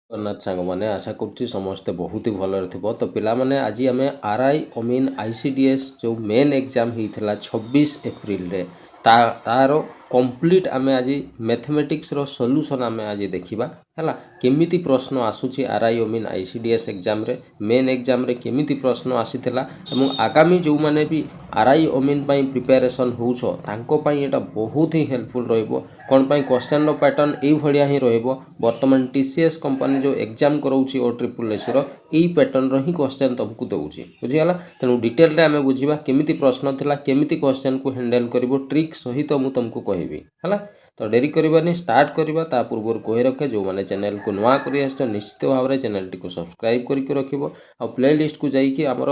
ଜଗନ୍ନାଥ ସାଙ୍ଗମାନେ ଆଶା କରୁଛି ସମସ୍ତେ ବହୁତ ହି ଭଲରେ ଥିବ। ତ ପିଲାମାନେ ଆଜି ଆମେ ଆର୍ଆଇ ଅମିନ୍ ICDS ଯେଉଁ ମେନ୍ ଏକ୍ଜାମ୍ ହେଇଥିଲା 26 ଏପ୍ରିଲରେ ତାର କମ୍ପ୍ଲିଟ୍ ଆମେ ଆଜି ମ୍ୟାଥମେଟିକ୍ସର ସଲ୍ୟୁସନ୍ ଆମେ ଆଜି ଦେଖିବା ହେଲା। କେମିତି ପ୍ରଶ୍ନ ଆସୁଛି ଆର୍ଆଇ ଅମିନ୍ ICDS ଏକ୍ଜାମ୍ରେ, ମେନ୍ ଏକ୍ଜାମ୍ରେ କେମିତି ପ୍ରଶ୍ନ ଆସିଥିଲା ଏବଂ ଆଗାମୀ ଯେଉଁମାନେ ବି ଆର୍ଆଇ ଅମିନ୍ ପାଇଁ ପ୍ରିପାରେସନ୍ ହେଉଛ ତାଙ୍କ ପାଇଁ ଏଇଟା ବହୁତ ହିଁ ହେଲ୍ପଫୁଲ୍ ରହିବ। କ'ଣ ପାଇଁ କ୍ୱେଶ୍ଚନ୍ର ପ୍ୟାଟର୍ନ ଏଇଭଳିଆ ହିଁ ରହିବ। ବର୍ତ୍ତମାନ TCS କମ୍ପାନୀ ଯେଉଁ ଏକ୍ଜାମ୍ କରାଉଛି OSSSCର ଏଇ ପ୍ୟାଟର୍ନର ହିଁ କ୍ୱେଶ୍ଚନ୍ ତୁମକୁ ଦେଉଛି, ବୁଝିଗଲା। ତେଣୁ ଡିଟେଲରେ ଆମେ ବୁଝିବା କେମିତି ପ୍ରଶ୍ନ ଥିଲା, କେମିତି କ୍ୱେଶ୍ଚନ୍କୁ ହ୍ୟାଣ୍ଡେଲ୍ କରିବ, ଟ୍ରିକ୍ ସହିତ ମୁଁ ତୁମକୁ କହିବି ହେଲା। ତ ଡେରି କରିବାନି, ଷ୍ଟାର୍ଟ କରିବା। ତା ପୂର୍ବରୁ କହି ରଖେ ଯେଉଁମାନେ ଚ୍ୟାନେଲକୁ ନୂଆ କରି ଆସିଛ ନିଶ୍ଚିତ ଭାବରେ ଚ୍ୟାନେଲଟିକୁ ସବସ୍କ୍ରାଇବ୍ କରିକି ରଖିବ। ଆଉ ପ୍ଲେଲିଷ୍ଟକୁ ଯାଇକି ଆମର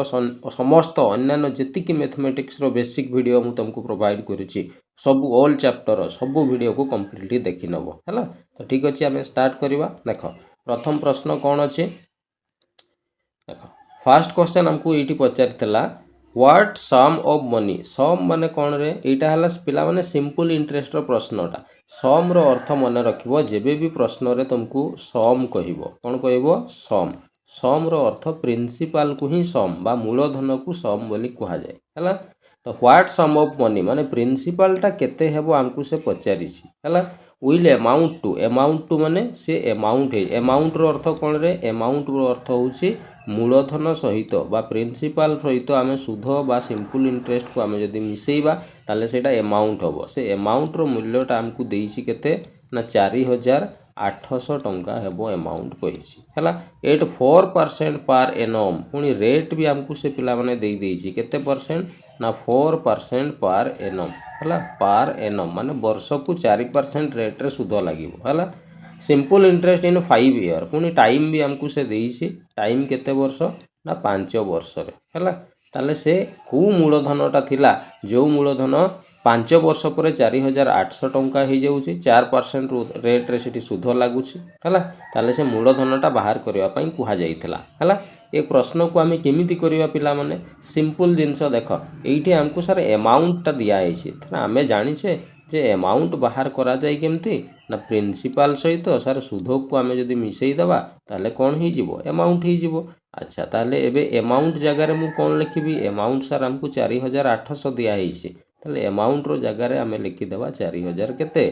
ସମସ୍ତ ଅନ୍ୟାନ୍ୟ ଯେତିକି ମ୍ୟାଥମେଟିକ୍ସର ବେସିକ୍ ଭିଡ଼ିଓ ମୁଁ ତୁମକୁ ପ୍ରୋଭାଇଡ଼ କରିଛି ସବୁ ଅଲ୍ ଚାପ୍ଟର ସବୁ ଭିଡ଼ିଓକୁ କମ୍ପ୍ଲିଟଲି ଦେଖି ନେବ ହେଲା। ତ ଠିକ୍ ଅଛି, ଆମେ ଷ୍ଟାର୍ଟ କରିବା। ଦେଖ ପ୍ରଥମ ପ୍ରଶ୍ନ କ'ଣ ଅଛି, ଦେଖ ଫାର୍ଷ୍ଟ କ୍ୱେଶ୍ଚନ୍ ଆମକୁ ଏଇଠି ପଚାରିଥିଲା ହ୍ୱାଟ୍ ସମ୍ ଅଫ୍ ମନି। ସମ୍ ମାନେ କ'ଣ ରେ, ଏଇଟା ହେଲା ପିଲାମାନେ ସିମ୍ପଲ୍ ଇଣ୍ଟରେଷ୍ଟର ପ୍ରଶ୍ନଟା। ସମର ଅର୍ଥ ମନେ ରଖିବ, ଯେବେ ବି ପ୍ରଶ୍ନରେ ତୁମକୁ ସମ୍ କହିବ, କ'ଣ କହିବ ସମ୍। ସମର ଅର୍ଥ ପ୍ରିନ୍ସିପାଲକୁ ହିଁ ସମ୍ ବା ମୂଳଧନକୁ ସମ୍ ବୋଲି କୁହାଯାଏ ହେଲା। ତ ହ୍ୱାଟ୍ ସମ୍ ଅଫ୍ ମନି ମାନେ ପ୍ରିନ୍ସିପାଲଟା କେତେ ହେବ ଆମକୁ ସେ ପଚାରିଛି ହେଲା। ୱିଲ୍ ଏମାଉଣ୍ଟ ଟୁ ମାନେ ସେ ଏମାଉଣ୍ଟ ଏମାଉଣ୍ଟର ଅର୍ଥ କ'ଣ ରେ, ଏମାଉଣ୍ଟର ଅର୍ଥ ହେଉଛି ମୂଳଧନ ସହିତ ବା ପ୍ରିନ୍ସିପାଲ ସହିତ ଆମେ ସୁଧ ବା ସିମ୍ପଲ୍ ଇଣ୍ଟରେଷ୍ଟକୁ ଆମେ ଯଦି ମିଶାଇବା ତାହେଲେ ସେଇଟା ଏମାଉଣ୍ଟ ହେବ। ସେ ଏମାଉଣ୍ଟର ମୂଲ୍ୟଟା ଆମକୁ ଦେଇଛି କେତେ ନା 4800 ଟଙ୍କା ହେବ ଏମାଉଣ୍ଟ କହିଛି ହେଲା। 4% ପାର୍ ଏନମ୍, ପୁଣି ରେଟ୍ ବି ଆମକୁ ସେ ପିଲାମାନେ ଦେଇଛି କେତେ ପରସେଣ୍ଟ ନା 4% ପାର୍ ଏନମ୍ ହେଲା। ପାର୍ ଏନମ୍ ମାନେ ବର୍ଷକୁ 4% ରେଟ୍ରେ ସୁଧ ଲାଗିବ ହେଲା। ସିମ୍ପଲ୍ ଇଣ୍ଟରେଷ୍ଟ ଇନ୍ 5 ଇୟର୍, ପୁଣି ଟାଇମ୍ ବି ଆମକୁ ସେ ଦେଇଛି, ଟାଇମ୍ କେତେ ବର୍ଷ ନା 5 ବର୍ଷରେ ହେଲା। ତାହେଲେ ସେ କେଉଁ ମୂଳଧନଟା ଥିଲା, ଯେଉଁ ମୂଳଧନ 5 ବର୍ଷ ପରେ 4800 ଟଙ୍କା ହେଇଯାଉଛି, 4% ରେଟ୍ରେ ସେଠି ସୁଧ ଲାଗୁଛି ହେଲା। ତାହେଲେ ସେ ମୂଳଧନଟା ବାହାର କରିବା ପାଇଁ କୁହାଯାଇଥିଲା ହେଲା। ଏ ପ୍ରଶ୍ନକୁ ଆମେ କେମିତି କରିବା ପିଲାମାନେ, ସିମ୍ପଲ୍ ଜିନିଷ ଦେଖ, ଏଇଠି ଆମକୁ ସାର୍ ଏମାଉଣ୍ଟଟା ଦିଆହେଇଛି। ଆମେ ଜାଣିଛେ ଯେ ଏମାଉଣ୍ଟ ବାହାର କରାଯାଏ କେମିତି ନା ପ୍ରିନ୍ସିପାଲ ସହିତ ସାର୍ ସୁଧକୁ ଆମେ ଯଦି ମିଶାଇ ଦେବା ତାହେଲେ କ'ଣ ହେଇଯିବ, ଏମାଉଣ୍ଟ ହେଇଯିବ। ଆଚ୍ଛା, ତାହେଲେ ଏବେ ଏମାଉଣ୍ଟ ଜାଗାରେ ମୁଁ କ'ଣ ଲେଖିବି, ଏମାଉଣ୍ଟ ସାର୍ ଆମକୁ 4800 ଦିଆହେଇଛି, ତାହେଲେ ଏମାଉଣ୍ଟର ଜାଗାରେ ଆମେ ଲେଖିଦେବା 4000 କେତେ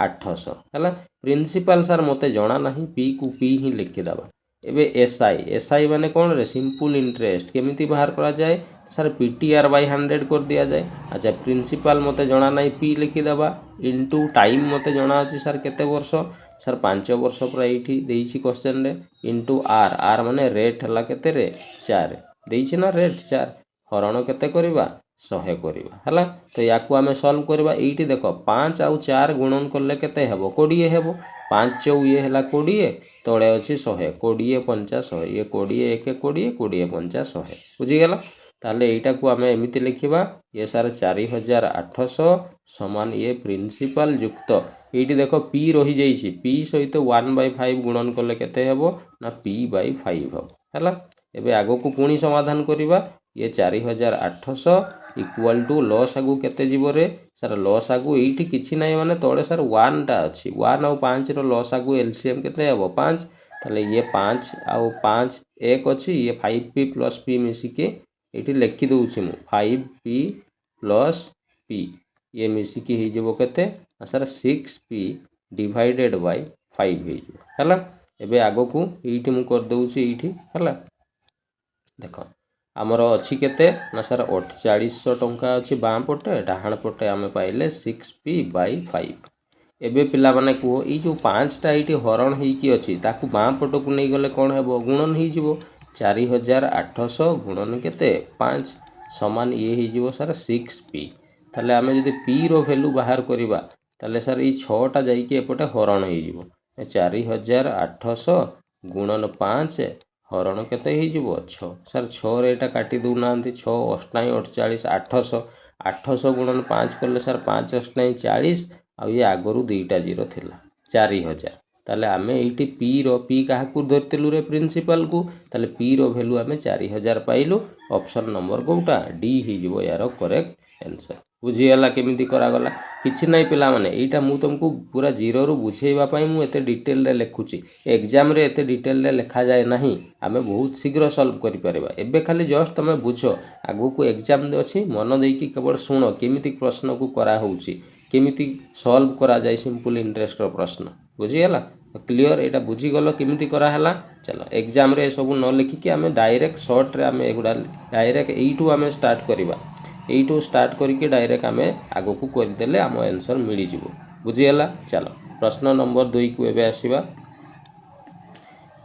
800 ହେଲା। ପ୍ରିନ୍ସିପାଲ ସାର୍ ମୋତେ ଜଣା ନାହିଁ, ପିକୁ ପି ହିଁ ଲେଖିଦେବା। ଏବେ ଏସ୍ଆଇ ମାନେ କ'ଣ ରେ, ସିମ୍ପଲ୍ ଇଣ୍ଟରେଷ୍ଟ କେମିତି ବାହାର କରାଯାଏ ସାର୍ PTR/100 କରିଦିଆଯାଏ। ଆଚ୍ଛା, ପ୍ରିନ୍ସିପାଲ ମୋତେ ଜଣା ନାହିଁ, ପି ଲେଖିଦେବା ଇଣ୍ଟୁ ଟାଇମ୍ ମୋତେ ଜଣା ଅଛି ସାର୍ କେତେ ବର୍ଷ, ସାର୍ 5 ବର୍ଷ ପୁରା ଏଇଠି ଦେଇଛି କ୍ୱେଶ୍ଚନରେ, ଇଣ୍ଟୁ ଆର୍ ମାନେ ରେଟ୍ ହେଲା କେତେରେ 4 ଦେଇଛି ନା ରେଟ୍ 4, ହରଣ କେତେ କରିବା 100 କରିବା ହେଲା। ତ ୟାକୁ ଆମେ ସଲ୍ଭ କରିବା। ଏଇଠି ଦେଖ 5 ଆଉ 4 ଗୁଣନ କଲେ କେତେ ହେବ 20 ହେବ। 5 ଇଏ ହେଲା 20, ତଳେ ଅଛି 100, 20 5 100, ଇଏ 20 1 20, 20 5 100 ବୁଝିଗଲା। ତାହେଲେ ଏଇଟାକୁ ଆମେ ଏମିତି ଲେଖିବା, ଇଏ ସାର୍ 4800 ସମାନ ଇଏ ପ୍ରିନ୍ସିପାଲ ଯୁକ୍ତ, ଏଇଠି ଦେଖ ପି ରହିଯାଇଛି, ପି ସହିତ 1/5 ଗୁଣନ କଲେ କେତେ ହେବ ନା P/5 ହେବ ହେଲା। ଏବେ ଆଗକୁ ପୁଣି ସମାଧାନ କରିବା। ଇଏ 4800 ଇକ୍ୱାଲ୍ ଟୁ ଲସ୍ ଆଗକୁ କେତେ ଯିବ ରେ ସାର୍, ଲସ୍ ଆଗକୁ ଏଇଠି କିଛି ନାହିଁ ମାନେ ତଳେ ସାର୍ 1ଟା ଅଛି, 1 ଆଉ 5ର ଲସ୍ ଆଗକୁ LCM କେତେ ହେବ 5, ତାହେଲେ ଇଏ 5 ଆଉ 5 1 ଅଛି, ଇଏ 5P ପ୍ଲସ୍ P ମିଶିକି ଏଇଠି ଲେଖିଦେଉଛି ମୁଁ 5P ପ୍ଲସ୍ P, ଇଏ ମିଶିକି ହେଇଯିବ କେତେ ନା ସାର୍ 6P/5 ହେଇଯିବ ହେଲା। ଏବେ ଆଗକୁ ଏଇଠି ମୁଁ କରିଦେଉଛି ଏଇଠି ହେଲା। ଦେଖ ଆମର ଅଛି କେତେ ନା ସାର୍ 4800 ଟଙ୍କା ଅଛି ବାଁ ପଟେ, ଡାହାଣ ପଟେ ଆମେ ପାଇଲେ 6P/5। ଏବେ ପିଲାମାନେ କୁହ, ଏଇ ଯେଉଁ 5ଟା ଏଇଠି ହରଣ ହେଇକି ଅଛି ତାକୁ ବାଁ ପଟକୁ ନେଇଗଲେ କ'ଣ ହେବ, ଗୁଣନ ହେଇଯିବ। 4800 ଗୁଣନ କେତେ 5 ସମାନ ଇଏ ହେଇଯିବ ସାର୍ 6P। ତାହେଲେ ଆମେ ଯଦି Pର ଭ୍ୟାଲୁ ବାହାର କରିବା ତାହେଲେ ସାର୍ ଏଇ 6ଟା ଯାଇକି ଏପଟେ ହରଣ ହେଇଯିବ। 4800 ଗୁଣନ 5 ହରଣ କେତେ ହେଇଯିବ 6, ସାର୍ 6ରେ ଏଇଟା କାଟି ଦେଉନାହାନ୍ତି, 6 ଅଷ୍ଟନାଇଁ 48, 800 ଗୁଣନ 5 କଲେ ସାର୍ 5 ଅଷ୍ଟନାଇଁ 40, ଆଉ ଇଏ ଆଗରୁ 2ଟା 0 ଥିଲା 4000। ତାହେଲେ ଆମେ ଏଇଠି ପି କାହାକୁ ଧରିଥିଲୁ ରେ ପ୍ରିନ୍ସିପାଲକୁ, ତାହେଲେ ପିର ଭ୍ୟାଲୁ ଆମେ 4000 ପାଇଲୁ। ଅପସନ୍ ନମ୍ବର କେଉଁଟା ଡି ହେଇଯିବ ୟାର କରେକ୍ଟ ଆନ୍ସର୍। बुझीगला केमिति करागला किछि नहीं पिला माने एटा मु तुमको पूरा जीरो रु बुझेइबा पई मु एते डिटेल रे लिखुची एग्जाम रे एते डिटेल रे लिखा जाए नहीं आमे बहुत शीघ्र सॉल्व करि परिबा एबे खाली जस्ट तमे बुझो आगु को एग्जाम अछि मन देई कि केवल सुनो केमिति प्रश्न को करा होउची केमिति सॉल्व करा जाए सिंपल इंटरेस्ट रो प्रश्न बुझीगला क्लियर एटा बुझी गलो केमिति करा हला चलो एग्जाम रे सब न लिखि कि आमे डायरेक्ट शॉर्ट रे आमे एगुडा डायरेक्ट एइटू आमे स्टार्ट करिबा एइटू स्टार्ट करके डायरेक्ट आमे आगो को करदेले आम आंसर मिल जिवो बुझीगला चलो प्रश्न नंबर 2 को एबे आसीबा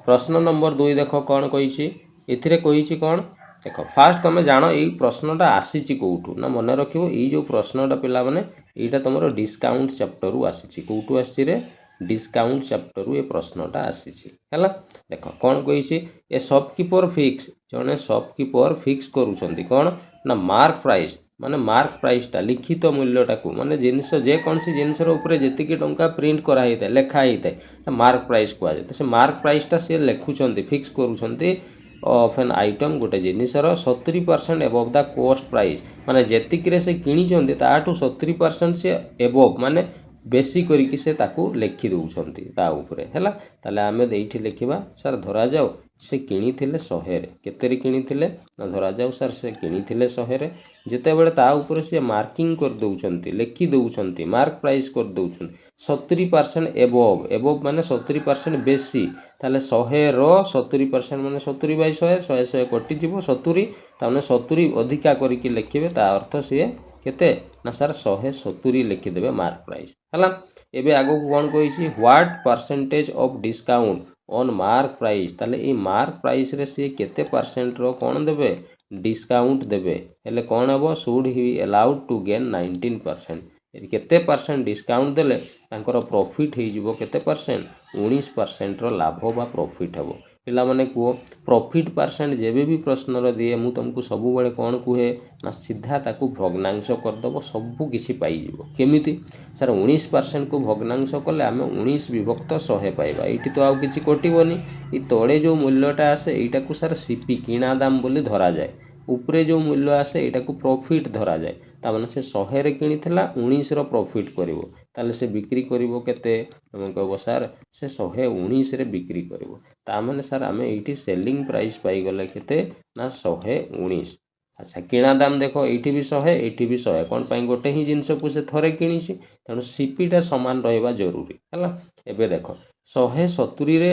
प्रश्न नंबर 2 देखो कौन कहिछि एथिरे कहिछि कौन देखो फास्ट तुम जानो ये प्रश्नटा आसीछि कोउठू ना मन रखिबो ये जो प्रश्नटा पिला माने एटा तमरो डिस्काउंट चैप्टर रु आसीछि कोउठू आसी रे डिस्काउंट चैप्टर रु ये प्रश्नटा आसीछि हैला देखो कौन कहिछि ए शॉपकीपर फिक्स जने शॉपकीपर फिक्स करूछंती कौन ना मार्क प्राइस माने मार्क प्राइसटा लिखित मूल्यटा को माने जिनिस जे कोनसी जिनिसर ऊपर जेतिकी टंका प्रिंट करा हिते लेखा हिते मार्क प्राइस को आजे तो से मार्क प्राइसटा से लेखुछंती फिक्स करूछंती ऑफ एन आइटम गोटे जिनिसर 70% एबव द कॉस्ट प्राइस माने जेतिकी से किणी ताठू 70% से एबव माने बेसी करिकी से ताकू लेखि दउछंती ता ऊपरे हैला ताले आमे देइठी लेखिबा सर धरा जाओ से किणी थिले 100 रे केतेरी किणी थिले ना धरा जाओ सर से किणी थिले 100 रे जेते बेले ता ऊपर से मार्किंग कर दउछंती लेखि दउछंती मार्क प्राइस कर दउछंती 70% एबव एबव माने 70% बेसी ताले 100 रो 70% माने 70 बाय 100 100 कटि जीवो 70 ताने 70 अधिका करिकी लेखिबे ता अर्थ से केते ना सर 170 लिखिदेवे मार्क प्राइस हला एबे आगो कोन कहिछि what percentage of discount on mark price ताले ई मार्क प्राइस रे से केते परसेंट रो कोन देबे डिस्काउंट देबे हेले कोन हबो should he allowed to gain 19% केते परसेंट डिस्काउंट देले तांकर प्रॉफिट हे जिवो केते परसेंट 19% रो लाभ बा प्रॉफिट हबो पिला माने को प्रॉफिट परसेंट जेबे भी प्रश्न रो दिए मु तुमको सब बेले कोन कुहे ना सीधा ताकू भग्नांश कर दबो सब किछि पाई जिवो केमिति सर 19% को भग्नांश कले आमे 19 विभक्त 100 पाइबा एठी तो आउ किछि कटिबोनी ई तळे जो मूल्यटा आसे एटा को सर सीपी किणा दाम बोली धरा जाए ऊपरे जो मूल्य आसे एटा को प्रॉफिट धरा जाए ता माने से 100 रे किणीथिला 19 रो प्रॉफिट करिवो ताले से बिक्री करिवो केते हम कहबो सर से 119 रे बिक्री करिवो ता माने सर आमे एठी सेलिंग प्राइस पाई गले केते ना 119 अच्छा किणा दाम देखो एठी भी 100 एठी भी 100 कोन पई गोटे ही जिंस को से थरे किणीसी तनो सीपी टा समान रहबा जरूरी हला एबे देखो 170 रे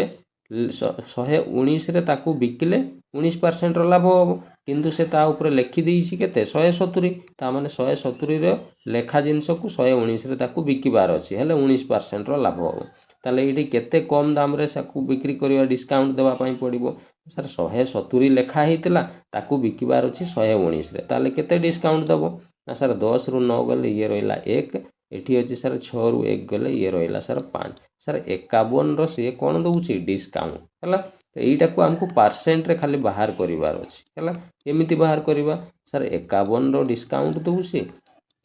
119 रे ताकू बिकले 19% रो लाभ हो किंतु से ता ऊपर लिखि देइछि केते 170 ता माने 170 रे लेखा जिंस को 119 रे ताकू बिकिबार अछि हेले 19% रो लाभ हो ताले एठी केते कम दाम रे साकू बिक्री करिया डिस्काउंट देबा पई पड़िबो सर 170 लेखा हितला ताकू बिकिबार अछि 119 रे ताले केते डिस्काउंट देबो ना सर 10 रु 9 गले ये रहिला 1 एठी अछि सर 6 रु 1 गले ये रहिला सर 5 सर 51 रो से कोन दउछि डिस्काउंट हला तो एटा को हमको परसेंट रे खाली बाहर करिवार अछि हला एमिति बाहर करिवा सर 51 रो डिस्काउंट दउछि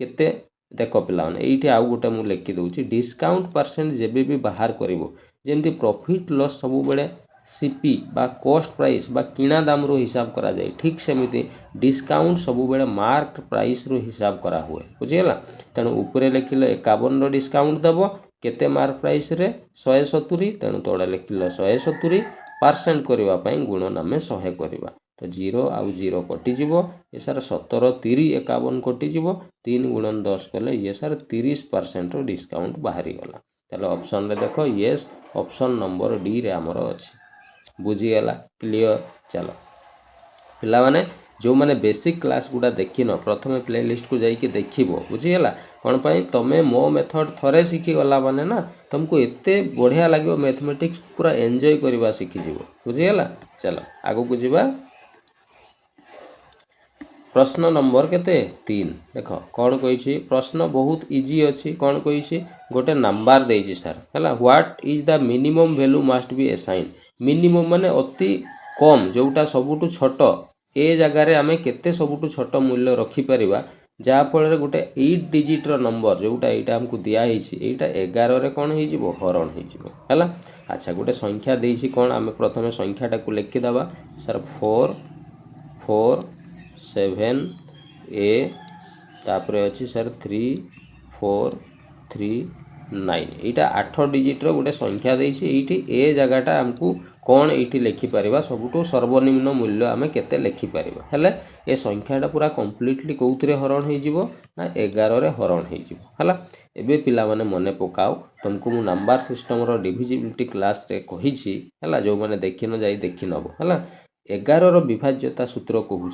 केते देखो पिला माने एठी आउ गोटे मु लिखि दउछि डिस्काउंट परसेंट जेबे भी बाहर करिवो जेंति प्रॉफिट लॉस सब बेले सीपी बा कॉस्ट प्राइस बा किणा दाम रो हिसाब करा जाए ठीक सेमिति डिस्काउंट सब बेले मार्क प्राइस रो हिसाब करा हुए बुझियला तणु ऊपरे लिखिले 51 रो डिस्काउंट दबो केते मार्क प्राइस रे 170 तणु तोडा लिखिले 170 परसेंट करबा पई गुण नामे 100 करबा तो 0 आउ 0 कटि जिवो ये सर 17 30 51 कटि जिवो 3 गुणन 10 कले ये सर 30% रो डिस्काउंट बाहरी गला चलो ऑप्शन रे देखो यस ऑप्शन नंबर डी रे हमर अछि बुझीगला क्लियर चलो पिला माने जो माने बेसिक क्लास गुडा देखिन प्रथमे प्लेलिस्ट को जाई के देखिबो बुझीगला कोन पई तमे मो मेथड थरे सिखि गला माने ना तुमको एते बढ़िया लागियो मैथमेटिक्स पूरा एन्जॉय करबा सिखि जिवो बुझीगला चलो आगो को जिबा प्रश्न नंबर केते 3 देखो कौन कही प्रश्न बहुत इजी अच्छी कौन कही गोटे नंबर देजी सर है what is the minimum value must be assign minimum माने अति कम जोटा सबुठु छोट ए जगार आम केते सबुठु छोट मूल्य रखिपर जहाँफल गोटे 8 डिजिट नंबर जोटा यहाँ आमको दिखाई यहाँ 11 रे कौन हो हरण हो अच्छा गोटे संख्या देसी कौन आम प्रथम संख्याटा को लिखिदबा सर 4 4 7 8 तापर अच्छी सर 3439 यहाँ 8 डिजिट्र गोटे संख्या देती ये ए जगहटा आमको कौन ये लिखिपर सबुठ सर्वनिम्न मूल्य आम के लिखिपर हेले ए संख्याटा पूरा कम्प्लीटली कौन हरण हो ना 11 हरण हो एबे पिला माने मने पकाओ तुमको मु नंबर सिस्टम रो डिविजिबिलिटी क्लास रे कही है जो मैंने देखी न जाई देखी नब है 11 विभाज्यता सूत्र कहूँ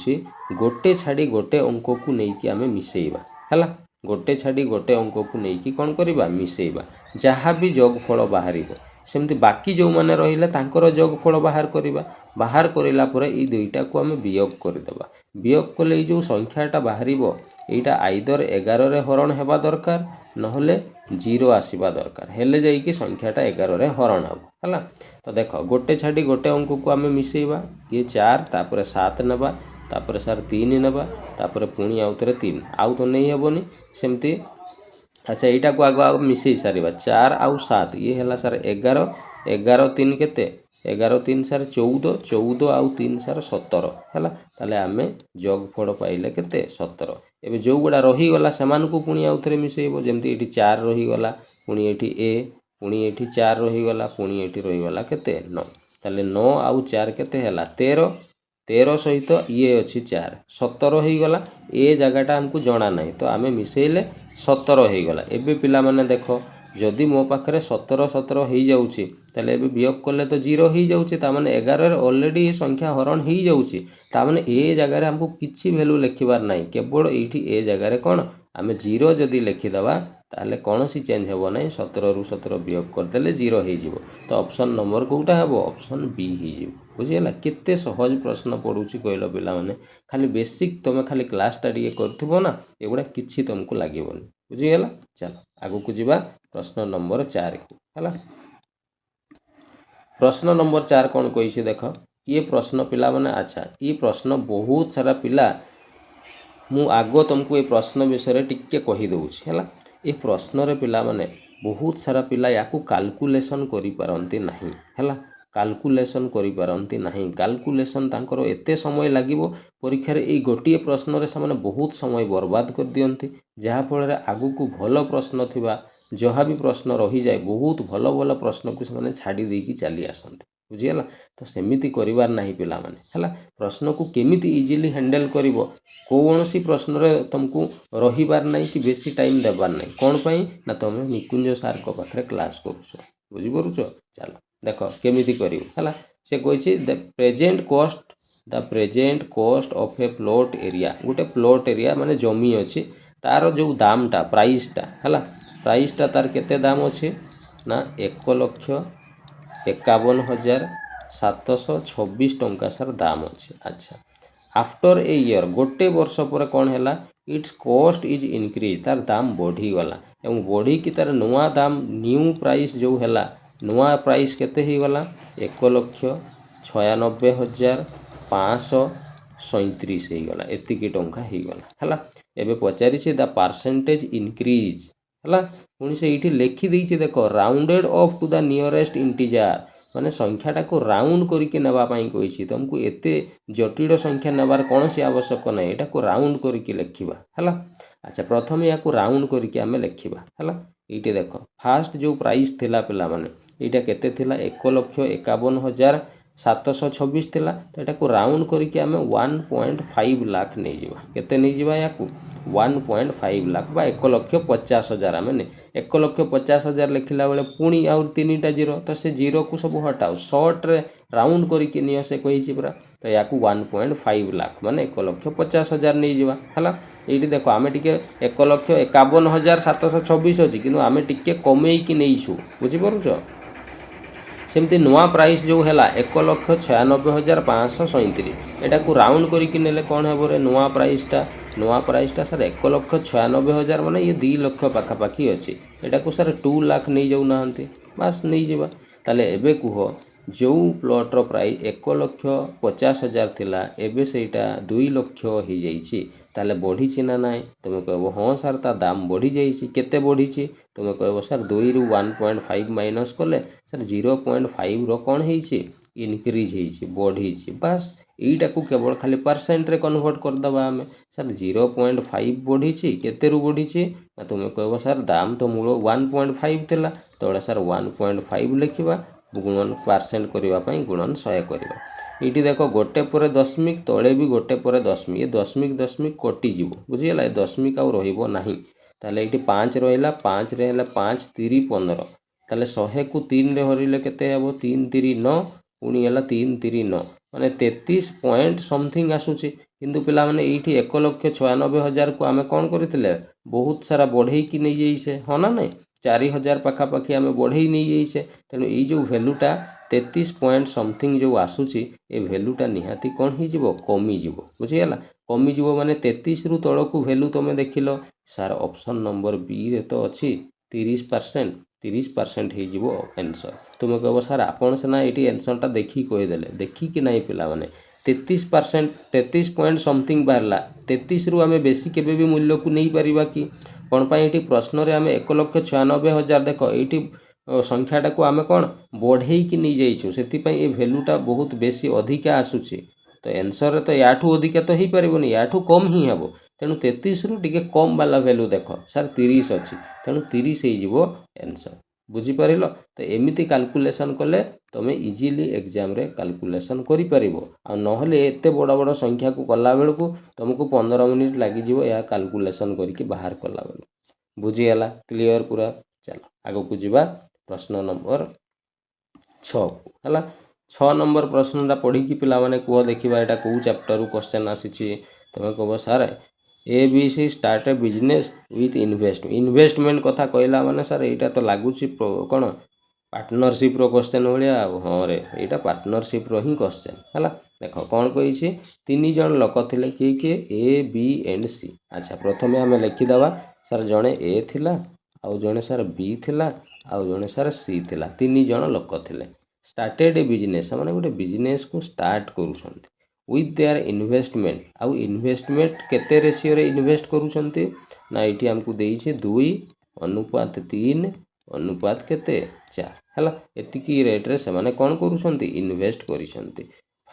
गोटे छाड़ी गोटे अंक को लेकिन आम मिसेइबा है गोटे छाड़ी गोटे अंक को लेकिन कौन करवा मिसेइबा जहाँ भी जोगफल बाहर सेमती बाकी जो मैंने रहिला तांकर जोगफल बाहर करवा बाहर करला परे ई दुईटा को आम वियोग करदेबा वियोग कले जो संख्याटा बाहर यहाँ आइदर 11 रे हरण हेबा दरकार नहले 0 आसीबा दरकार हेले जाइकी संख्याटा 11 रे हरण हम है तो देख गोटे छाड़ी गोटे अंक को आम मिसेइबा ये 4 तापर 7 नेबा तापर सर 3 नेबा तापर पुणी आउ थे 3 आउ तो नहीं हेबनी सेमती अच्छा यहाँ को आग मिसई सार 4 आउ 7 ये है सर 11 11 3 केते 11 3 सर 14 14 आउ 3 सर 17 है ताले आम जोगफल पाइले केते 17 एबे जो गुड़ा रहीगला से पुणी आउ थे मिसेब जमती ये 4 रहीगला पुणी ये ए पुणी ये 4 रहीगला पुणी ये रहीगला केते 9 ताले 9 आउ 4 केते है 13 13 सहित ये अच्छी 4 17 हो गला ए जगहटा आमको जना ना तो आम मिसेले 17 हो गला एबे पिला माने देख जदि मो पाखे 17 17 हो जाऊँगी ताले एबे वियोग कले तो 0 हो जाऊँगी ताने 11 ऑलरेडी ये संख्या हरण हो जाऊँगी ताने ए जगार आमको किसी भैल्यू लिखबार ना केवल ये ए जगार कौन आम 0 जदि लिखिदेवा ताले कौन सी चेंज हे ना 17 रु 17 वियोग करदे 0 हो तो ऑप्शन नंबर कौटा हे ऑप्शन बी हो बुझीगला केते सहज प्रश्न पड़ूची कहल पिला माने खाली बेसिक तुम खाली क्लासटा टे कर ना एगुड़ा किसी तुमको लगे बुझीगला चलो आगु को जीवा प्रश्न नंबर 4 को है प्रश्न नंबर 4 कौन कही देख ये प्रश्न पिला माने अच्छा ये प्रश्न बहुत सारा पिला मु आगो तुमको ये प्रश्न विषय टिके कही दउछि है ये प्रश्न रे पिला माने बहुत सारा पिला याकू कैलकुलेशन करि पारंती नहीं है कैलकुलेशन करि पारंती नहीं कैलकुलेशन तांकर एते समय लागिवो परीक्षा रे ए गोटिए प्रश्न रे सामने बहुत समय बर्बाद कर दियंती जहाँ फल आगु को भल प्रश्न थिबा जहाँ भी प्रश्न रही जाए बहुत भल भल प्रश्न को से छाड़ी देकी चली आसंती बुझीगला तो सेमिति करिवार नहीं पिला माने है प्रश्न को केमिति इजिली हैंडल करिवो कौन सी प्रश्न रे तुमको रहीबार नहीं कि बेसी टाइम देबार नहीं कौन पाई ना तुम निकुंज सार को पाखरे क्लास करुछ बुझीपरुछ चलो देख केमिति करिवो है से कही the present cost of A plot area गोटे प्लॉट एरिया माने जमी अच्छी तार जो दामटा प्राइसटा है प्राइसटा तार केते दाम अच्छी ना 1,51,726 टंका सर दाम अच्छी अच्छा आफ्टर ए ईयर गोटे वर्ष पर कौन है इट्स कॉस्ट इज इनक्रीज तार दाम बढ़ीगला एवं बढ़ी कि तार नुआ दाम न्यू प्राइस जो है नुआ प्राइस केते ही गला 1,96,537 हो गला एतिकी टंका हो गला है एबे पचारि द परसेंटेज इनक्रीज है पुणी से ये लिखी देछि देख rounded off to the nearest integer माने संख्याटा को राउंड करके नापाई कही तुमको एते जटिल संख्या नेबार कौन सी आवश्यक ना यहाँ को राउंड करके लिखा है अच्छा प्रथम या राउंड करके आम लिखा है ये देख फास्ट जो प्राइस थिला पिला माने यहाँ केते थिला 1,51,726 थिला तो यहाँ को राउंड करके आम 1.5 लाख नहीं जावा केते नहीं जावा या 1.5 लाख बा 1,50,000 आम 1,50,000 लिखला बेले पुणी आउ 3टा जीरो तो से जीरो को सब हटाओ शॉर्ट रे राउंड करके नियो से कही पूरा तो या 1.5 लाख माने 1,50,000 नहीं जावा है ये देख आम टे 1,51,726 अच्छी कि आम टे कमेकी नहीं बुझीपरुछ सेमती नुआ प्राइस जो है 1,96,537 यहाँ को राउंड करके नेले कौन हे रे नुआ प्राइसटा सर 1,96,000 माने ये 2 लाख पाखापाखि अच्छी यहाँ को सर 2 लाख नहीं जाऊना बास नहीं जावा ताले एबे कुह जो प्लॉटर प्राइस 1,50,000 थिला एबे सेटा 2 लाख हो जाइए ताले बढ़ी ना ना तुम कह हाँ सर ता दाम बढ़ी जाइए केते बढ़ी तुम कह सर 2 रु 1.5 माइनस कले सर 0.5 रो कौन है इनक्रीज होइछि बढ़ी बास एटा को केवल खाली परसेंट रे कन्वर्ट कर दबा हमें सर 0.5 बढ़ी केते रु बढ़ी ना तुम कहबो सर दाम तो मूल 1.5 थिला तो सर 1.5 लिखिबा गुणन परसेंट करबा पई गुणन 100 करबा एटी देखो गोटे पर दशमिक तले भी गोटे पर दशमिक ये दशमिक दशमिक कटि जीवो बुझिगला दशमिक आउ रहिबो नाही ताले एटी 5 रहिला 5 रे हला 5 3 15 ताले 100 को 3 रे हरिले केते हेबो 3 3 9 पुणी है 3 3 9 माने 33 पॉइंट समथिंग आसुची किंतु पिला माने एठी 1,96,000 को आमे कोन करथिले बहुत सारा बढ़ई की नहीं जाइसे हाँ ना नहीं 4,000 पाखापाखि आमे बढ़ई नहीं जाइसे तेणु ये जो भैल्यूटा 33 पॉइंट समथिंग जो आसुची ए भैल्यूटा निहाती कौन ही जीवो कमी जीवो बुझीगला कमी जीवो माने 33 रु तल को भैल्यू तुम देखिलो सार ऑप्शन नंबर बी रे तो अच्छी 30% 30% ही जीवो आंसर तुम कहबो सर आपण सेना एटी आंसरटा देखी कहीदेले देखिकी नहीं पिला माने 33% 33 पॉइंट समथिंग बाहरला 33 रु आमे बेसी केबे भी मूल्य को नहीं परिबा कि कोन पाई एटी प्रश्न रे आमे 1,96,000 देखो एटी संख्याटा को आमे कोन बढ़ई की नहीं जाइछु सेति पई ए वैल्यूटा बहुत बेसी अधिका आसुची तो आंसर तो याठू अधिका तो ही परिबोनी याठू कम ही हेबो तेणु 33 रु टिके कम वाला वैल्यू देखो सर 30 अछि तेणु 30 ही जीवो आंसर बुझीपार तो एमती कैलकुलेशन कले तुम इजिली एग्जाम रे कैलकुलेशन करि परिबो आ नहले एते बड़ बड़ संख्या को कला बेल को तुमको 15 मिनिट लगी जीवो या कैलकुलेशन करके बाहर कला बेल बुझीगला क्लियर पूरा चलो आगो को जीवा प्रश्न नंबर 6 है 6 नंबर प्रश्नटा पढ़ी कि पिला माने कह देखा यहाँ कौ चैप्टर रु क्वेश्चन आसी तुम कह sir ABC start A business with investment कथा कहला माने सर यहाँ तो लगुच कौन पार्टनरशिप रो क्वेश्चन भाया हाँ रे यहाँ पार्टनरशिप रो ही क्वेश्चन है देख कौन कही 3 जन लोक थे किए किए A B एंड C अच्छा प्रथमे आम लिखिदवा सर जड़े A थिला आउ जड़े सर B थिला आउ जड़े सर C थिला 3 जन लोक थे स्टार्टेड ए बिजनेस माने गोटे बिजनेस को स्टार्ट करूछंती विथ देयर इन्वेस्टमेंट आउ इन्वेस्टमेंट केते रेशियो रे इन्वेस्ट करूछंती ना एठी हमको देइछे 2:3 अनुपात केते 4 हला एतिकी रेट रे से माने कोन करूछंती इन्वेस्ट करिसंती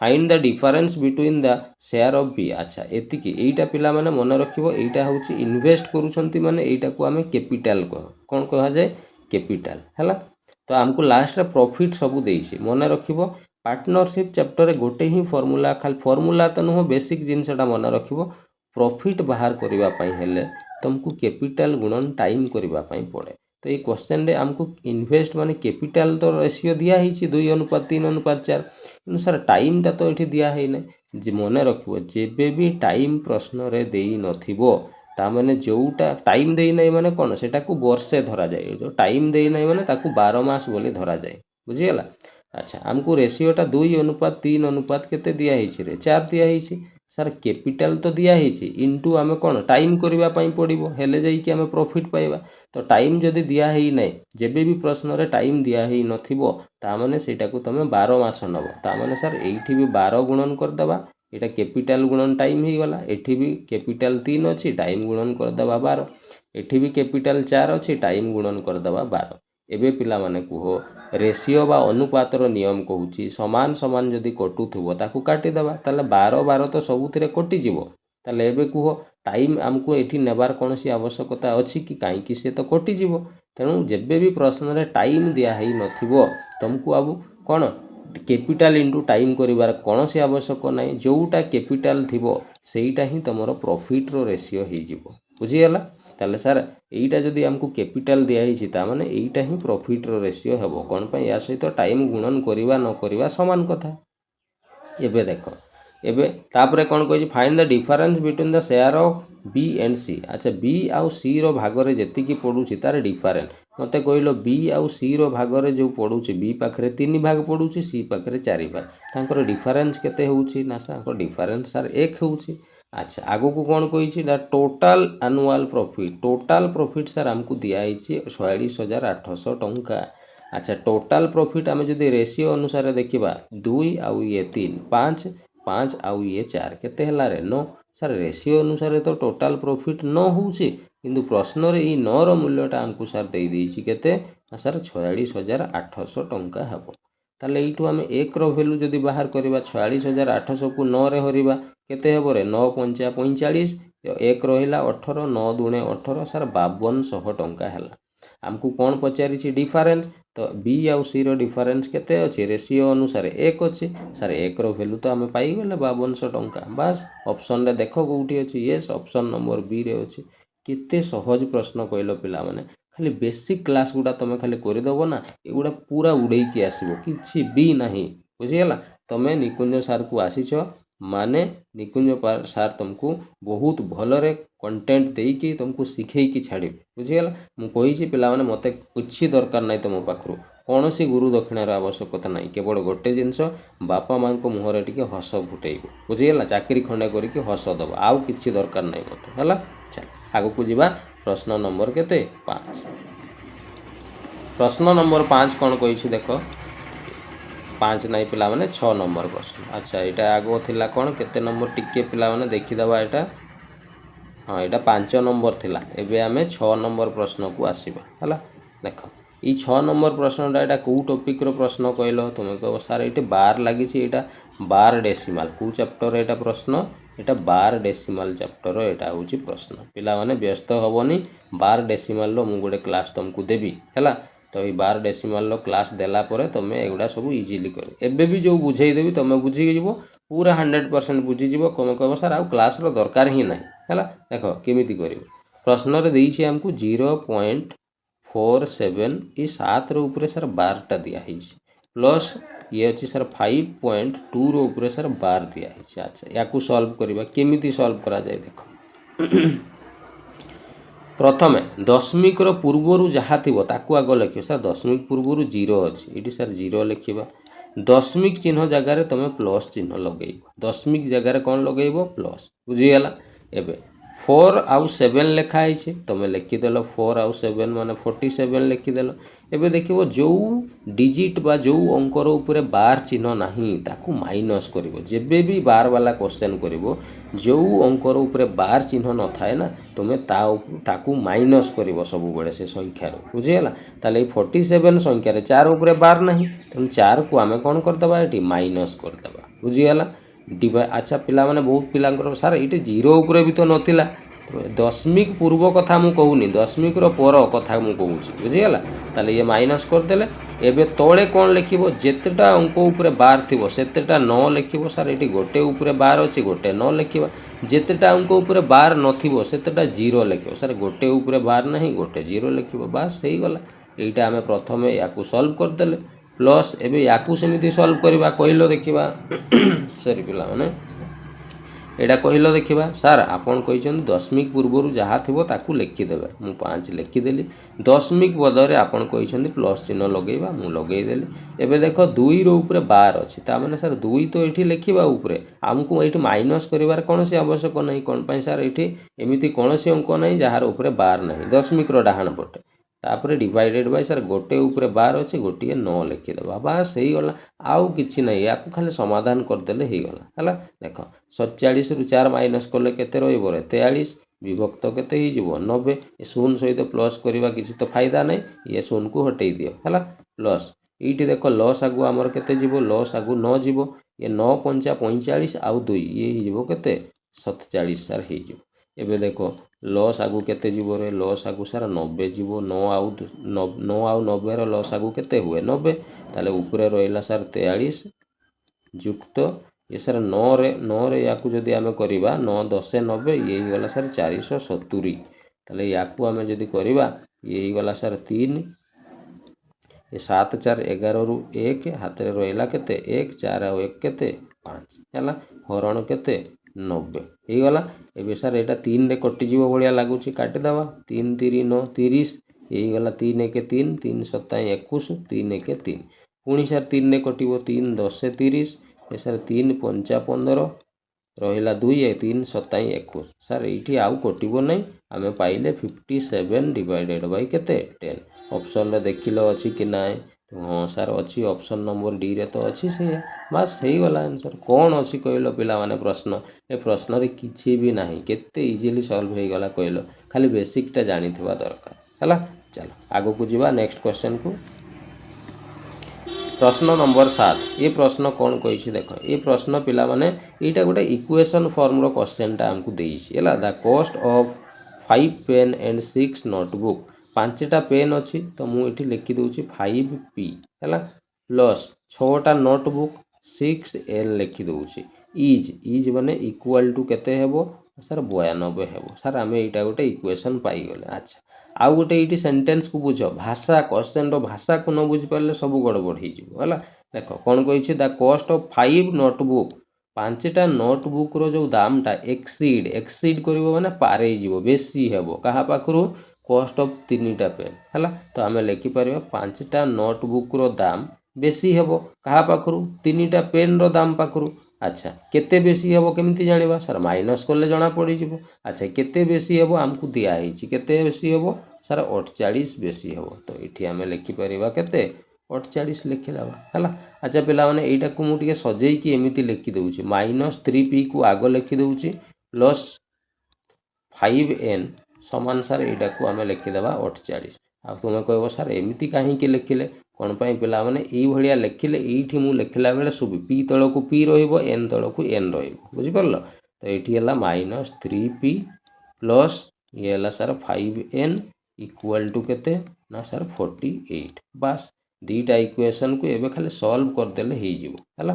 find the difference between the share of B अच्छा एतिकी एटा पिला माने मन रखिबो एटा होची इन्वेस्ट करूछंती माने एटा को हमें कैपिटल कह कोन कहा जाय कैपिटल हला तो हमको लास्ट रे प्रॉफिट सब देइछे मन रखिबो पार्टनरशिप चैप्टर रे गोटे ही फॉर्मूला खाली फॉर्मूला तो नुह बेसिक जिनसटा मन रखिबो प्रॉफिट बाहर करबा पई हेले तुमको कैपिटल गुणन टाइम करबा पई पड़े तो ये क्वेश्चन रे हमको इन्वेस्ट माने कैपिटल तो रेशियो दिया ही 2:3:4 कि सर टाइम टा तो ये दिया है ना जे मन रखिबो जेबे भी टाइम प्रश्न रे देई नथिबो ता माने जोटा टाइम देई नै माने कोन सेटा को वर्षे धरा जाए जो टाइम देई नै माने ताकू 12 मास बोली धरा जाए बुझिगला अच्छा हमको रेशियोटा 2:3 केते दिया ही रे 4 दिया ही सर कैपिटल तो दिया ही इंटू आम कौन टाइम करबा पई पड़िबो हेले जाई कि आम प्रॉफिट पाइबा तो टाइम जदि दिया ही नै जेबे भी प्रश्न रे टाइम दिया ही नथिबो ता माने सेटा को तमे 12 मास नबो ता माने सर एठी भी 12 गुणन कर दबा एटा कैपिटल गुणन टाइम ही गला एठी भी कैपिटल 3 अछि टाइम गुणन कर दबा 12 एठी भी कैपिटल 4 अछि टाइम गुणन कर दबा 12 एबे पिला माने कुहो रेशियो बा अनुपातर नियम कहूची समान समान जदि कटुथबो ताकू काटी दबा ताले 12 12 तो सबुथिरे कटि जीवो ताले एबे कुहो टाइम हमको एठी नेबार कोनसी आवश्यकता अछि कि काई कि से तो कटि जीवो तेणु जेबे भी प्रश्न रे टाइम दिया है नथिबो तुमको अब कोन कैपिटल इंटू टाइम करिवार कोनसी आवश्यक नाही जोटा कैपिटल थिबो सेईटा ही तमरो प्रॉफिट रो रेशियो ही जीवो बुझीगला ताले सर एईटा जदि हमको कैपिटल दिया ही ता माने एईटा ही प्रॉफिट रो रेशियो हेबो कोन पई या सहित टाइम गुणन करिवा न करिवा समान कथा एबे देखो एबे तापरे कोन कहै find the difference between the share of B and C अच्छा बी आउ सी रो भाग रे जेति की पडुची तार डिफरेंस मते कहलो बी आउ सी रो भाग रे जो पडुची बी पाखरे 3 भाग पडुची सी पाखरे 4 भाग तांकर डिफरेंस केते होउची ना सर डिफरेंस सर 1 होउची अच्छा आगो को कौन कही the total annual profit sir हमको दिया 46,800 टंका अच्छा टोटाल प्रॉफिट आम जो रेशियो अनुसार देखा 2 आउ ये 3 5 5 आउ ये 4 केते हला रे 9 सर रेशियो अनुसार तो टोटाल प्रॉफिट 9 होउची किंतु प्रश्न रे ई 9 रो मूल्यटा हमको सर दे देइची केते सर 46,800 टंका हबो ताले एइठु आमे 1 रो वैल्यू जदि बाहर करबा 46,800 को 9 रे हरिबा केते हेबो रे 9 पंचा 45 1 रहिला 18 9 दुणे 18 सर 5200 टंका हैला। आमको कौन पचारि डिफरेन्स तो बी आउ सी रो डिफरेन्स केते अछि रेशियो अनुसार 1 अछि सर 1 रो वैल्यू तो आमे पाई गले 5200 टंका बस ऑप्शन रे देखो कोठी अछि यस ऑप्शन नंबर बी रे अछि। केते सहज प्रश्न कहलो पिला माने खाली बेसिक क्लास गुडा तुम खाली करदेव ना एगुड़ा पूरा उड़े कि आसो कि भी ना बुझीगला। तुम निकुंज सार को आसीच माने निकुंज सार तुमको बहुत भलरे कंटेंट देकी तुमको शिखेकी छाड़े बुझीगला। मुझे पिला माने मते कुछ दरकार ना तुम पाखु कौन सी गुरु दक्षिणार आवश्यकता ना केवल गोटे जिनस बापा माँ को मुहर टे हस फुटेब बुझीगला चाकरी खंडे करके हस दब आउ कि दरकार ना मत है। चल आग को जीवा प्रश्न नंबर केते 5 प्रश्न नंबर 5 कौन कही देख 5 नहीं पिला माने 6 नंबर प्रश्न। अच्छा यहाँ आगो थिला कौन केते नंबर टिके पिला माने देखीदबा यहाँ हाँ यहाँ 5 नंबर थिला एबे आमे 6 नंबर प्रश्न को आसीबा हला। देख ये 6 नंबर प्रश्नटा यहाँ कौ टॉपिक रो प्रश्न कहल तुम कह सार ये 12 लगी यहाँ 12 डेसिमाल कौ चैप्टर यहाँ प्रश्न यहाँ 12 डेसिमाल चैप्टर यहाँ हूँ प्रश्न पिला माने व्यस्त हेनी 12 डेसिमाल रो मु गोटे क्लास तुमको देवी है। तो ये 12 डेसिमाल क्लास देला परे तुम एगुड़ा सब इजिली कर एबे भी जो बुझेदेवी तुम बुझीक पूरा 100% बुझीज कम कह सर आउ क्लास रो दरकार ही ना है। देख केमिति कर प्रश्न देइछि हमको 0.47 ये 7 रो ऊपर सर 12टा दिया प्लस ये अच्छी सर 5.2 रो ऊपर सर 12 दिया। अच्छा या सॉल्व करबा केमिति सॉल्व करा जाए देख प्रथम दशमिक रो पूर्वर जहाँ थी ताकू आग लिख सर दशमिक पूर्वर 0 अच्छी ये सर 0 लिखा दशमिक चिन्ह जगार तुम प्लस चिन्ह लगे दशमिक जगार कौन लगे प्लस बुझीगला। एबे 4 आउ 7 लिखाई तुम लिखिदेल 4 आउ 7 माने 47 लिखिदेल। एबे देखिबो जो डिजिट बा जो अंकर ऊपर बार चिन्ह नहीं ताकू माइनस करिवो जेबे भी बार वाला क्वेश्चन करिवो जो अंकर ऊपर बार चिन्ह न थाए ना तुम ताकू माइनस करिवो सब बेले से संख्यार बुझीगला। ताले 47 संख्यार 4 ऊपर बार नहीं तुम 4 को आमे कौन करदबा एटी माइनस करदबा बुझीगला डिवाइड। अच्छा पिला माने बहुत पिलांकर सार ये 0 ऊपर भी तो नथिला दशमिक पूर्व कथा मु कहूनी दशमिक रो पर कथा मु कहूची बुझीगला। ताले ये माइनस करदेले एबे तले कौन लिखिबो जेतेटा अंक ऊपर बार थिबो सेतेटा 9 लिखिबो सर ये गोटे ऊपर बार अच्छी गोटे 9 लिखा जेतेटा अंक ऊपर बार नथिबो सेतेटा 0 लिखिबो सर गोटे ऊपर बार नहीं गोटे 0 लिखिबो बस सही गला। एटा आमे प्रथमे याकू सॉल्व करदेले प्लस एबे याकू सेमिति सॉल्व करबा कहलो देखिबा सरी पिला माने एटा कहलो देखिबा सर आपन कहिसन दशमिक पूर्वर जहाँ थी ताकू लिखिदेवे मु 5 लिखिदेली दशमिक बदले आपन कहिसन प्लस चिन्ह लगेबा मु लगेदेली। एबे देख 2 रो ऊपर 12 अछि ता माने सर 2 तो एठी लिखिबा ऊपर आमको एठी माइनस करिवार कोनोसी आवश्यक नहीं कोन पई सर एठी एमिति कोनोसी अंक नहीं जहार ऊपर 12 नहीं दशमिक रो डाहाण पटे तापर डिवाइडेड बाय सर गोटे ऊपर 12 अच्छे गोटे 9 लिखिदेवा बस सही गला आउ किछि नहीं या खाली समाधान करदेले ही गला है। देख 47 रु 4 माइनस कले केते रहिबो रे 43 विभक्त केते ही जीवो 90 शून्य सहित प्लस करबा किछि तो फायदा नहीं ये शून्य को हटै दियो है प्लस ये देख लॉस आगु आमर केते जीवो लॉस आगु 9 जीवो ये 9 पंचा 45 आउ 2 ये ही जीवो केते 47 सर ही जीवो। एबे देखो लॉस आगु केते जीवो रे लॉस आगु सर 90 जीवो 9 आउ 90 रो लॉस आगु केते हुए 90 ताले ऊपर रहिला सर 43 युक्त ये सर 9 रे याकू जदि आमे करिबा 9 10 90 ये गला सर 470 ताले याकू आमे जदि करिबा ये गला सर 3 ये 7 4 11 रु 1 हाथ रे रहिला केते 1 4 आउ 1 केते 5 हैला हरण केते 90 ही गला। एबे सर एटा 3 रे कटिजीव भलिया लागुची काटिदेवा 3 3 9 30 यही गला 3 1 3 3 7 21 3 1 3 पुणी सर 3 रे कटिबो 3 10 30 ए सर 3 5 15 रहिला 2 3 7 21 सर एठी आउ कटिबो नहीं आमे पाइले 57 डिवाइडेड बाय केते 10 ऑप्शन रे देखिलो अछि कि नाय हाँ सर अच्छी ऑप्शन नंबर डी रे तो अच्छी से बस सही गला आंसर कौन अच्छी कहलो पिला माने प्रश्न ए प्रश्न रे किछि भी नहीं केते इजीली सॉल्व हो गला कहलो खाली बेसिक टा जानी थिबा दरकार हला। चलो आगो को जीवा नेक्स्ट क्वेश्चन को प्रश्न नंबर 7 ये प्रश्न कौन कही देख ये प्रश्न पिला माने एटा गोटे इक्वेशन फॉर्म रो क्वेश्चनटा हमको देइछि हला the cost of 5 pen and 6 notebook 5टा पेन अछि तो मु एठी लिखि दउछि 5p हला प्लस 6टा नोटबुक 6n लिखि दउछि इज माने इक्वल टू केते हेबो सर 92 हेबो सर आमे एटा गोटे इक्वेशन पाई गले। अच्छा आउ गोटे ये सेन्टेन्स को बुझ भाषा क्वेश्चन भाषा को न बुझी पारे सब गड़बड़ हो देख कौन कही द कॉस्ट ऑफ 5 नोटबुक 5टा नोटबुक रो जो दामटा एक्सीड करिवो माने पारे जीवो बेसी हेबो कहा पाखरु कॉस्ट ऑफ 3टा पेन है तो आम लिखिपर 5टा नोटबुक रो दाम बेसी हेबो कहा पाखरु 3टा पेन रो दाम पाखरु। अच्छा केते बेसी हेबो केमिति जानिबा सर माइनस करले जना पड़ी जिवो। अच्छा केते बेसी हेबो हमकु दिया हिची केते बेसी हेबो सर 48 बेसी हेबो तो एठी आमे लिखि परिबा केते 48 लिखि दबा हला। अच्छा पिला माने एटा को मु टिके सजेई कि एमिति लिखि दउची -3p को आगो लिखि दउची प्लस 5n समान सर एटा को आमे लिखि दबा 48 आ तुमे कहबो सर एमिति काहे कि लिखिले कौन पाई पिला माने एई भलिया लिखिले एठी मु लिखिला बेले सुबि p तळ को p रहिबो n तळ को n रहिबो बुझि परलो तो एठी हला -3p प्लस ये हला सर 5n इक्वल टू केते ना सर 48 बस दीटा इक्वेशन को एबे खाली सॉल्व कर देले हे जिवो हला।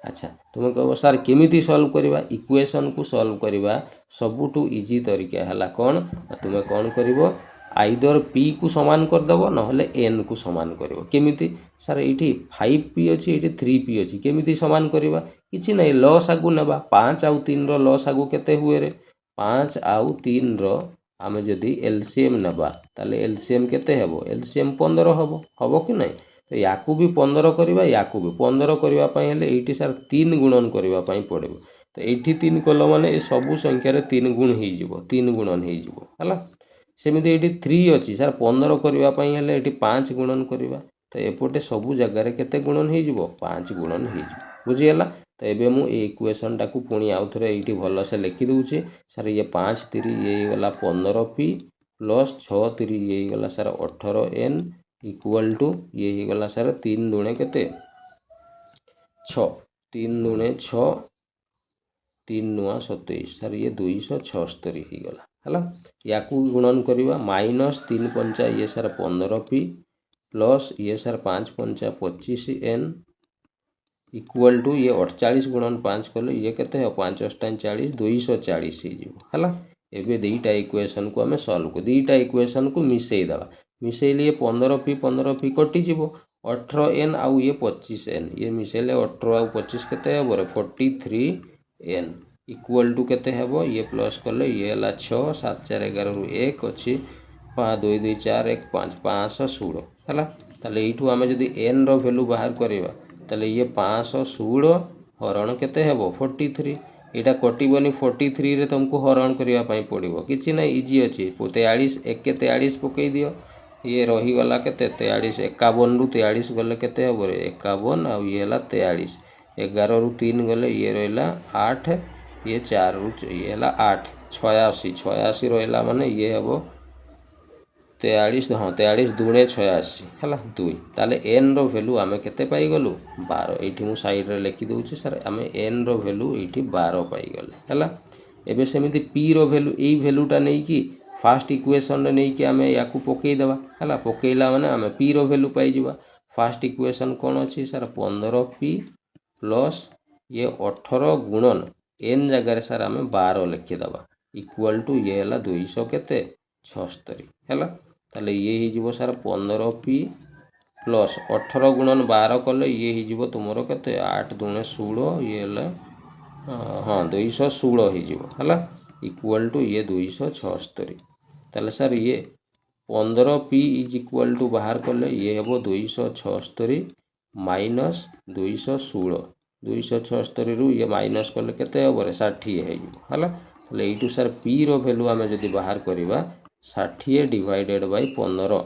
अच्छा तुम कहबो सर केमिति सॉल्व करबा इक्वेशन को सॉल्व करबा सबुटू इजी तरीका हला कौन तुम कौन करिवो आइदर p को समान कर दबो नहले n को समान करिवो केमिति सर एठी 5p अछि एठी 3p अछि केमिति समान करबा किछि नै लॉस आगु नेबा 5 आउ 3 रो लॉस आगु केते हुए रे 5 आउ 3 रो आमे जदि एलसीएम नेबा ताले एलसीएम केते हेबो एलसीएम 15 हबो कि नै तो याकू भी 15 करबा याकू भी 15 करबा पई हेले एठी सर 3 गुणन करबा पई पड़िबो तो एठी 3 कलो माने ए सब संख्या रे 3 गुण हे जिवो 3 गुणन हे जिवो हला। सेमिति एठी 3 अछि सर 15 करबा पई हेले एठी 5 गुणन करबा तो एपोटे सब जगह रे केते गुणन हे जिवो 5 गुणन हे जिवो बुझि हला। तो एबे मु ए इक्वेशन टाकू पुणी आउ थरे एठी भलो से लिखि दउची सर ये 5 3 ये गला 15p प्लस 6 3 ये गला सर 18n इक्वल टू ये गला सर 3 दुणे केते 6 3 दुणे 6 3 नुआ 27 सर ये 276 ही गला हला। याकू गुणन करबा -3 पंचा ये सर 15p प्लस ये सर 5 पंचा 25n इक्वल टू ये 48 गुणन 5 कले ये केते है 5 8 40 240 ही जीवो हला। एबे दीटा इक्वेशन को हमें सॉल्व को दीटा इक्वेशन को मिसई दबा मिसैले ये 15p कटि जीवो 18n आउ ये 25n ये मिसैले 18 आउ 25 केते है बोरे 43n इक्वल टू केते हेबो ये प्लस कले ये हला 6 7 4 11 रु 1 अछि 5 2 2 4 1 5 516 हला। ताले एठू आमे जदी n रो वैल्यू बाहर करबा ताले ये 516 हरण केते हेबो 43 एटा कटिबनी 43 रे तुमको हरण करिया पई पड़िबो किछि नै इजी अछि 43 1 के 43 पकई दियो ये रही गला केते 43 51 रु 43 गले केते हेबो रे 51 आ ये हला 43 11 रु 3 गले ये रहला 8 ये 4 रु ये हला 8 86 86 रहला माने ये हेबो 43 हाँ 43 दुणे 86 है 2 ताले n रो वैल्यू आमे केते पाई गलु 12 एठी मु साइड रे लिखि दउची सर आमे n रो वैल्यू एठी 12 पाई गले हैला। एबे सेमिति p रो वैल्यू एई वैल्यूटा नै कि फर्स्ट इक्वेशन रे नै कि आमे याकू पकेई देबा हैला पकेइला माने आमे p रो वैल्यू पाई जिबा फर्स्ट इक्वेशन कोन अछि सर 15p प्लस ये 18 गुणन n जगह रे सर आमे 12 लिखि देबा इक्वल टू ये हला 200 केते 76 हैला। ताले ये ही जीवो सर 15p प्लस 18 गुणन 12 कले ये ही जीवो तुमरो केते 8 दुणे 16 ये ले हाँ 216 ही जीवो हला इक्वल टू ये 276 ताले सर ये 15p इज इक्वल टू बाहर कले ये हेबो 276 माइनस 216 276 रु ये माइनस कले केते हेबो रे 60 हे जीवो हला। ताले एटू सर p रो वैल्यू आमे जदी बाहर करबा 60 डिवाइडेड बाय 15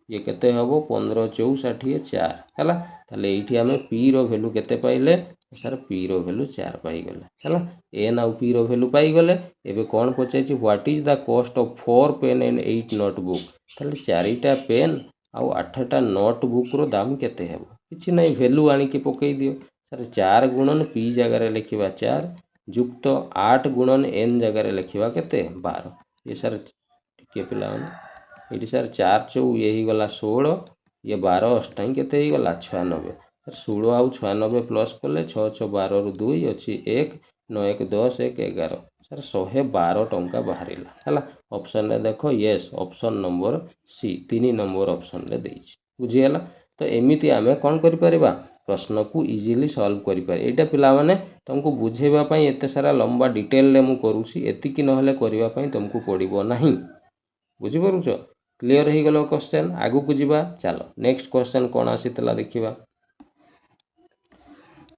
ये केते हबो 15 4 60 4 हैला। ताले एठी हमें p रो वैल्यू केते पाइले सर p रो वैल्यू 4 पाई गले हैला n आउ p रो वैल्यू पाई गले। एबे कोन पचाइ छि what is the cost of 4 pen and 8 notebook ताले 4टा पेन आउ 8टा नोटबुक रो दाम केते हेबो किछि नहीं वैल्यू आनिकी पकई दियो सर 4 गुणन p जगह लिखिबा 4 युक्त 8 गुणन n जगह लिखिबा केते 12 ये सर टिके पिला ये सर 4 चौ ये ही गला 16 ये 12 अष्टाई केते ही गला 96 सर 16 आउ 96 प्लस कले 6 6 12 रु 2 अछि 1 9 1 10 1 11 सर 112 टंका बाहरिला हला ऑप्शन रे देखो yes option number C 3 number option रे देइछि बुझियला तो एमिति आमे कोन करि परिबा प्रश्न को इजीली सॉल्व करि पारे एटा पिला माने तुमको बुझेबा पई एते सारा लंबा डिटेल रे मु करूसी एतिकी नहले करिबा पई तुमको पड़िबो नाही बुझि परुछो क्लियर हो गलो क्वेश्चन आगु को जीवा चलो नेक्स्ट क्वेश्चन कोन आसीतला देखिबा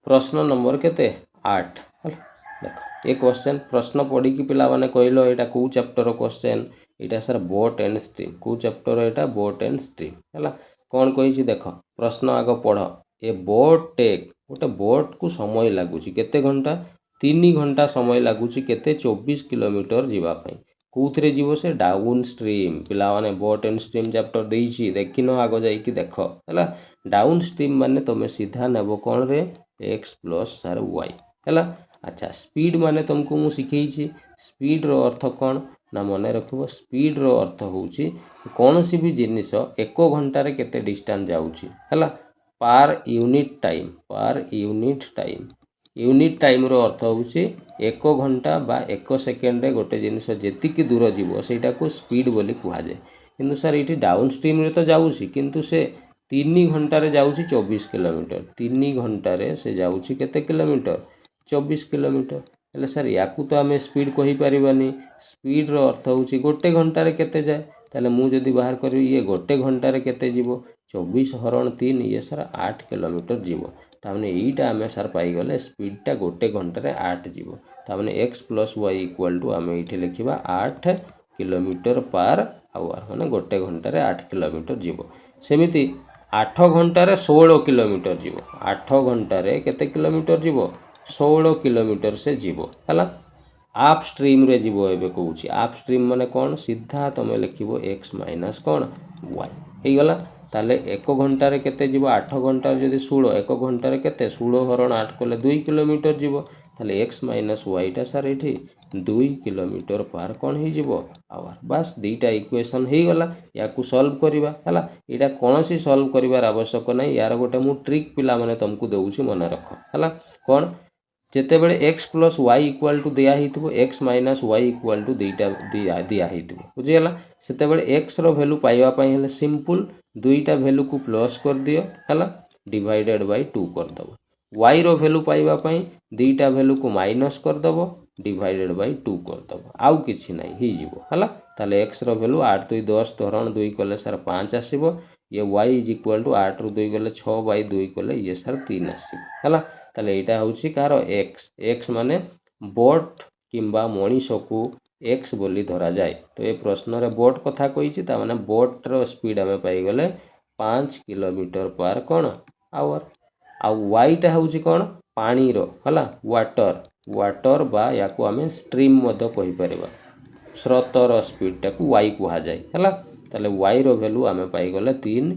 प्रश्न नंबर केते 8 देख ये क्वेश्चन प्रश्न पढ़ी कि पिला माने कहलो एटा को chapter question Etah sir boat and stream को chapter Etah boat and stream हला कोन कहिछि देख प्रश्न आग पढ़ ए बोट टेक गोटे बोट को समय लागुछि केते घंटा 3 घंटा समय लागुछि केते 24 किलोमीटर जीवा पई कोथरे जीवो से डाउन स्ट्रीम पिला माने बोट एंड स्ट्रीम चैप्टर देइछि देखिनो आगो जाई कि देख हला डाउन स्ट्रीम माने तमे सीधा नेबो कोन रे x प्लस सर y हला अच्छा स्पीड माने तुमको मु सिखेइछि स्पीड रो अर्थ कोन ना मने रखबो स्पीड रो अर्थ होउछि कोन सी भी जिनिस 1 घंटा रे केते डिस्टेंस जाउछि हला पर यूनिट टाइम रो अर्थ होउछि 1 घंटा बा 1 सेकेंड रे गोटे जिनिस जेतिकी दूर जीवो सेटा को स्पीड बोली कुहा जाय किंतु सर एठी डाउन स्ट्रीम रे तो जाउछि किंतु से 3 घंटा रे जाउछि 24 किलोमीटर 3 घंटा रे से जाउछि केते किलोमीटर 24 किलोमीटर हेले सर याकू तो आमे स्पीड कहि परिबानी स्पीड रो अर्थ होउछि गोटे घंटा रे केते जाय ताले मु जदी बाहर करी ये गोटे घंटा रे केते जीवो 24 हरण 3 ये सर 8 किलोमीटर जीवो तामने एटा आमे सर पाई गले स्पीड टा गोटे घंटा रे 8 जीवो तामने x + y = आमे इथे लिखिबा 8 किलोमीटर पर आवर माने गोटे घंटा रे 8 किलोमीटर जीवो सेमिति 8 घंटा रे 16 किलोमीटर जीवो 8 घंटा रे केते किलोमीटर जीवो 16 किलोमीटर से जीवो हला आप स्ट्रीम रे जीवो एबे कहूची आप स्ट्रीम माने कोन सीधा तमे लिखिबो x - कोन y हे गला ताले 1 घंटा रे केते जीवो 8 घंटा रे जदी 16 1 घंटा रे केते 16 हरण 8 कोले 2 किलोमीटर जीवो ताले x - y टा सर एठी 2 किलोमीटर पर कोन हे जीवो आवर बस दीटा इक्वेशन हे गला याकू सॉल्व करिबा हला एटा कोनसी सॉल्व करिवार आवश्यक नै यार गोटे मु ट्रिक पिला माने तुमको देउची मन रख हला कोन जेते बेले x + y = दिया हितबो x - y = दीटा दिया हितबो बुझियला सेते बेले x रो वैल्यू पाइबा पई हेले सिंपल दुईटा वैल्यू को प्लस कर दियो हला डिवाइडेड बाय 2 कर दबो y रो वैल्यू पाइबा पई दुईटा वैल्यू को माइनस कर दबो डिवाइडेड बाय 2 कर दबो आउ किछि नै हि जीवो हला ताले x रो वैल्यू 8 2 10 धरण 2 कले सर 5 आसीबो ये y = 8 ରୁ 2 गले 6/2 कले ये सर 3 आसीबो हला ताले एटा होउची कार x माने बोट किंबा मणिसो को x बोली धरा जाए तो ये प्रश्न रे बोट कथा कहिची ता माने बोट रो स्पीड हमें पाई गले 5 किलोमीटर पर कोन आवर आ y टा होउची कोन पानी रो हला वाटर बा याकू हमें स्ट्रीम मध्य कहि परबा स्रोत रो स्पीड टा को y कुहा जाए हला ताले y रो वैल्यू हमें पाई गले 3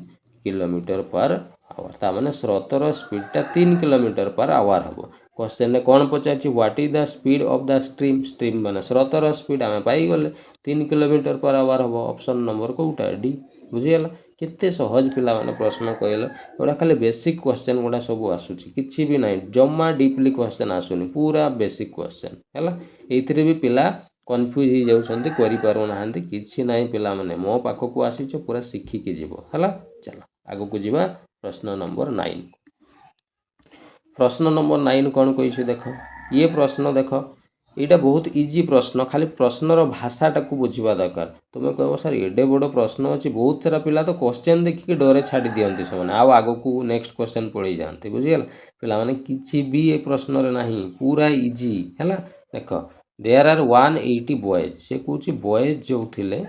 किलोमीटर पर आवर ता माने स्रोत रो स्पीड टा 3 किलोमीटर पर आवर हबो क्वेश्चन ने कोन पचाची what is the speed of the stream माने स्रोत रो स्पीड हमें पाई गले 3 किलोमीटर पर आवर हबो ऑप्शन नंबर कोटा डी बुझियला केते सहज पिला माने प्रश्न कहले ओडा खाली बेसिक क्वेश्चन गोडा सब आसुची किछि भी नै जम्मा डीपली क्वेश्चन आसुनी पूरा बेसिक क्वेश्चन हला एथिरे भी पिला कंफ्यूज ही जाउछंती करि पारो नाहंती किछि नै पिला माने मो पाखो को आसीछ पूरा सिखि के जीवो हला चलो आगो को जीवा प्रश्न नंबर 9 प्रश्न नंबर 9 कोन कहिছে देखो ये प्रश्न देखो एटा बहुत इजी प्रश्न खाली प्रश्न रो भाषाटा को बुझिबा दरकार तुमे कहबो सर एडे बडो प्रश्न अछि बहुत सारा पिला तो क्वेश्चन देखि के डरे छाडी दियंती समान आ आगो को नेक्स्ट क्वेश्चन पळी जानती बुझियल पिला माने किछि भी ए प्रश्न रे नाही पूरा इजी हैला देखो देयर आर 180 बॉयज से कुछ बॉयज जो थिले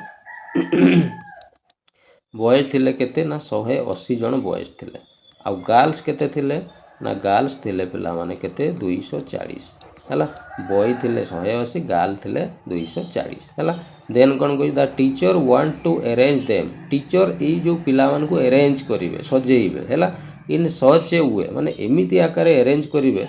बॉयज थिले केते ना 180 जन बॉयज थिले आ गर्ल्स केते थिले ना गर्ल्स थिले पिला माने केते 240 हैला बॉय थिले 180 गर्ल थिले 240 हैला देन कोन कोइ the teacher want to arrange them teacher ए जो पिला मान को अरेंज करिवे सजेइबे हैला इन सच ए वे माने एमिति आकार अरेंज करेंगे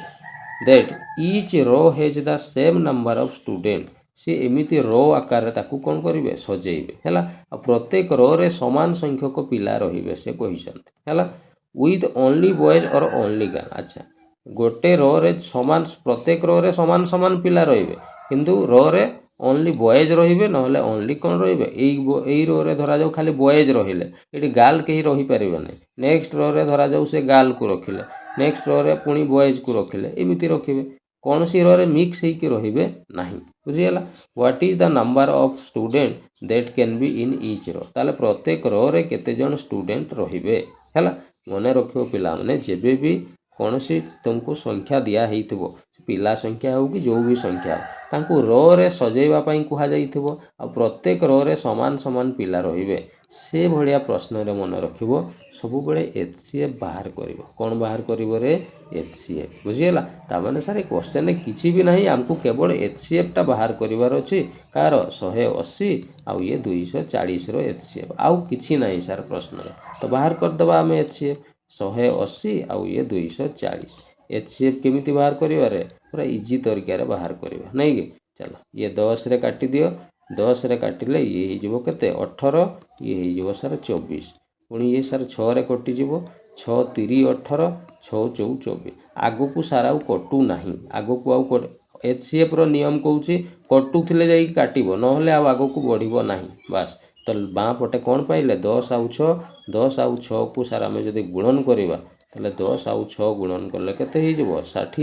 that each row has the same number of student सी एमिति रो आकार ताकू कौन करेंगे सजेबे हैला प्रत्येक रो रे समान संख्यक पिला रहिबे से कहिसंत हैला विथ ओनली बॉयज और ओनली गर्ल अच्छा गोटे रो रे समान प्रत्येक रो रे समान समान पिला रहिबे किंतु रो रे ओनली बॉयज रहिबे नहले ओनली कौन रहिबे एई रो रे धरा जाऊ खाली बॉयज रहिले एटी गर्ल केही रहि परिबे नै नेक्स्ट रो रे धरा जाऊ से गर्ल को रखिले नेक्स्ट रो रे पुणी बॉयज को रखिले एमिति रखिबे कौन सी रो रे मिक्स हेकी रहिबे नाही बुझिगला what is the number of student that can be in each row ताले प्रत्येक रो रे केते जन स्टूडेंट रहिबे हैला मने रखियो पिला माने जेबे भी कौन सी तुमको संख्या दिया हेइथिबो पिला संख्या हो कि जो भी संख्या तांको रो रे सजेइबा पई कुहा जाइथिबो आ प्रत्येक रो रे समान समान पिला रहिबे से भलिया प्रश्न रे मन रखिबो सब बेले एचसीएफ बाहर करिवो कोन बाहर करिवो रे एचसीएफ बुझियला ता माने सारे क्वेश्चन किछि भी नाही हमको केवल एचसीएफ टा बाहर करिवार अछि कार 180 आ ये 240 रो एचसीएफ आउ किछि नाही सार प्रश्न रे तो बाहर कर दबा हमें एचसीएफ 180 आ ये 240 एचसीएफ केमिति बाहर करिवारे पूरा इजी तरीका रे बाहर करिवा नै कि चलो ये 10 रे काटी दियो 10 रे काटिले ये हिजबो केते 18 ये हिजबो सर 24 पुणी ये सर 6 रे कटि जिवो 6 3 18 6 4 24 आगो को सारा कटू नाही आगो को आउ एचसीएफ रो नियम कहूची कटू थिले जाई काटिबो नहले आ आगो को बढ़िबो नाही बस तो बाँ पटे कौन पाइले 10 आउ 6 10 आउ 6 को सारा आमे जदि गुणन करिबा ताले 10 आउ 6 गुणन करले केते ही जबो 60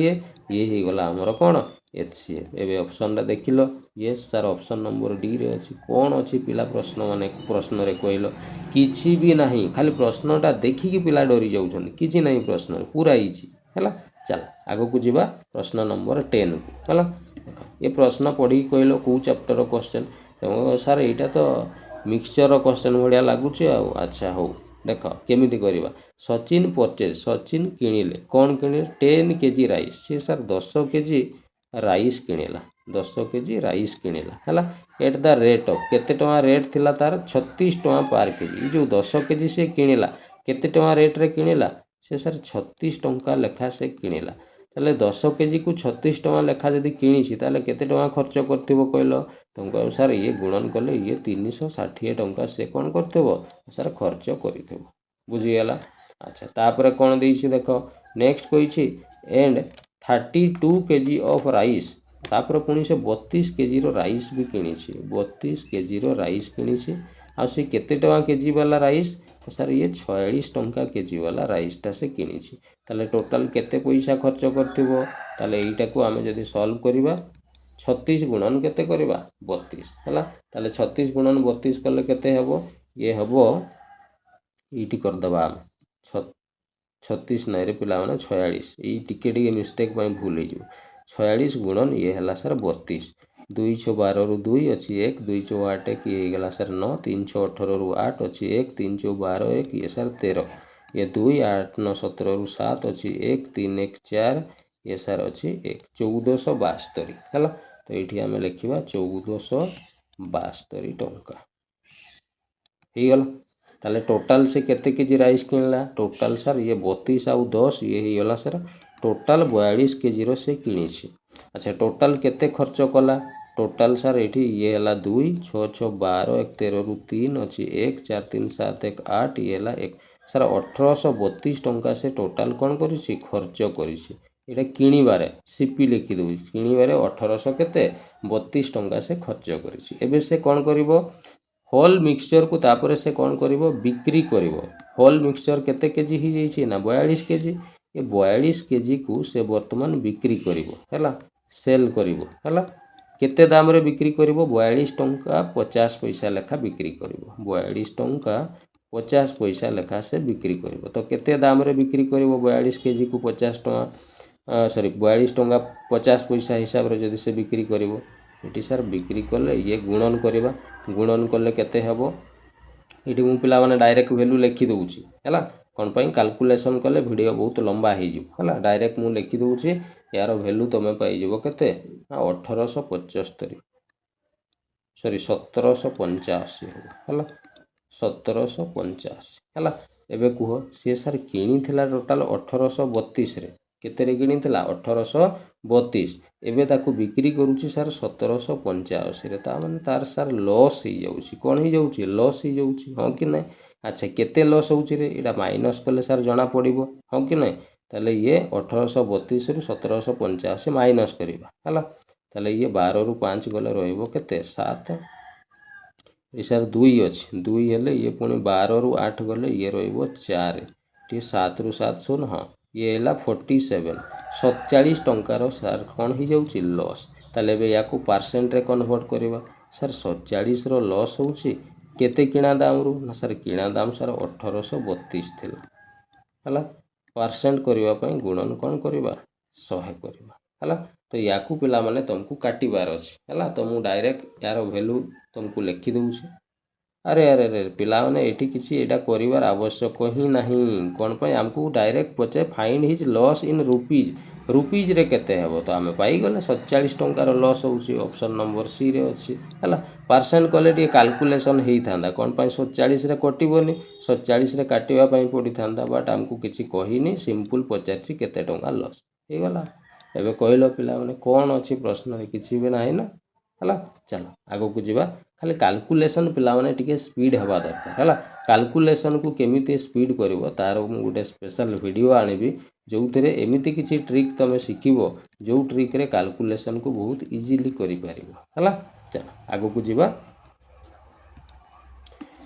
ये ही गला हमर कोन एचसीएफ एबे ऑप्शन रा देखिलो yes sir option number D रे अछि कोन अछि पिला प्रश्न माने प्रश्न रे कहलो किछि भी नाही खाली प्रश्नटा देखि कि पिला डरी जाउछन किछि नाही प्रश्न पूरा इजी हैला चल आगो को जीवा प्रश्न नंबर 10 को हैला ये प्रश्न पढ़ी कहलो को चैप्टर रो क्वेश्चन सर एटा तो मिक्सचर रो क्वेश्चन भलिया लागुची आ अच्छा हो देख केमिति करिवा सचिन परचेज सचिन किनिले कौन किनिले 10 केजी राइस से सर 10 केजी राइस किनिला 10 केजी राइस किनिला हैला एट द रेट ऑफ केते टका रेट थिला तार 36 टका पर केजी जो 10 केजी से किनिला केते टका रेट रे किनिला से सर 36 टका लेखा से किनिला ताले 10 केजी को 36 टका लेखा जदी किनिछि ताले केते टका खर्च करथिबो कहलो तुमको सर ये गुणन कले ये 360 टका से कोन करथिबो सर खर्च करिथिबो बुझियला अच्छा तापर कोन देइछि देखो नेक्स्ट कहिछि एंड 32 केजी ऑफ राइस तापर पुणी से 32 केजी रो राइस भी किनिछि 32 केजी रो राइस किनिछि आ से केते टका केजी वाला राइस सर ये 46 टका केजी वाला राइस टा से किनिछि ताले टोटल केते पैसा खर्च करथिबो ताले एटा को हमें जदी सॉल्व करिबा 36 गुणन केते करिबा 32 हला ताले 36 गुणन 32 कले केते हेबो ये हेबो इटी कर दबा 36 नाइरे पिला माने 46 ई टिके टिके मिस्टेक पई भूल हे जो 46 गुणन ये हला सर 32 212 रु 2 अछि 1 208 1 ये गला सर 9 318 रु 8 अछि 1 312 1 ये सर 13 ये 2 8 9 17 रु 7 अछि 1 3 1 4 ये सर अछि 1 1472 हला तो एठी हमें लिखिबा 1472 टंका हे गला ताले टोटल से केते केजी राइस किनला टोटल सर ये 32 आउ 10 ये ही गला सर टोटल 42 केजी रो से किनिछि अच्छा टोटल केते खर्च कला टोटल सर एठी ये हला 2 6 6 12 1 13 रु 3 अछि 1 4 3 7 1 8 ये हला 1 सर 1832 टंका से टोटल कोन करिछि खर्च करिछि एटा किनिबारे सीपी लिखि दउ किनिबारे 1800 केते 32 टंका से खर्च करिछि एबे से कोन करिवो होल मिक्सचर को तापर से कौन करिवो बिक्री करिवो होल मिक्सचर केते केजी ही जाइछि ना 42 केजी ये 42 केजी को से वर्तमान बिक्री करिवो हैला सेल करिवो हैला केते दाम रे बिक्री करिवो 42 टंका 50 पैसा लेखा बिक्री करिवो 42 टंका 50 पैसा लेखा से बिक्री करिवो तो केते दाम रे बिक्री करिवो 42 केजी को 50 टंका सॉरी 42 टंका 50 पैसा हिसाब रे जदी से बिक्री करिवो एटी सर बिक्री कले ये गुणन करिबा गुणन कले केते हेबो एटी मु पिला माने डायरेक्ट वैल्यू लिखि दउची हैला कोन पई कैलकुलेशन कले वीडियो बहुत लंबा हे जिवो हैला डायरेक्ट मु लिखि दउची यार वैल्यू तमे पाई जिवो केते 1875 सॉरी 1785 हैला 1785 हैला एबे कुह सी सार किणीथिला टोटाल 1832 रे केतेरे किणीथिला 1832 एबे ताकू बिक्री करूची सार 1785 रे ता माने तार सार लॉस ही जाउची कोन ही जाउची लॉस ही जाउची हां कि नै अच्छा केते लॉस होउची रे एडा माइनस कले सार जणा पड़िबो हां कि नै ताले ये 1832 रु 1785 माइनस करिबा हला ताले ये 12 रु 5 गले रहइबो केते 7 ए सार 2 अछि 2 हेले ये पुनी 12 रु 8 गले ये रहइबो 4 टी 7 रु 7 सुन हां ये हेला 47 47 टंकार सार कोन ही जाउची लॉस ताले बे याकू परसेंट रे कन्वर्ट करिबा सार 47 रो लॉस होउची केते किणा दाम रु ना सार किणा दाम सार 1832 थिला हला परसेंट करिबा पई गुणन कोन करिबा 100 करिबा हला तो याकू पिला माने तुमको काटिबार अछि हला तो मु डायरेक्ट यार वैल्यू तुमको लिखि दउछि अरे अरे अरे पिला माने एठी किछि एटा करिवार आवश्यक ही नाही कोन पई हमकू डायरेक्ट पचे find his loss in rupees रे केते हेबो तो आमे पाई गले 47 टंकार लॉस होउछि ऑप्शन नंबर सी रे अछि हला परसेंट कले टी कैलकुलेशन हेई थांदा कोन पई 47 रे कटिबोनी 47 रे काटिबा पई पड़ी थांदा बट हमकू किछि कहिनी सिंपल पचाछि केते टंका लॉस हे गला एबे कहलो पिला माने कोन अछि प्रश्न रे किछि भी नाही ना हला चलो आगो को जीवा खाली कैलकुलेशन पिला माने टिके स्पीड हवा दरकार हला कैलकुलेशन को केमिति स्पीड करिवो तार मु गुटे स्पेशल वीडियो आनिबी जोउतरे एमिति किछि ट्रिक तमे सिखिबो जो ट्रिक रे कैलकुलेशन को बहुत इजीली करि पारिबो हला चलो आगो को जीवा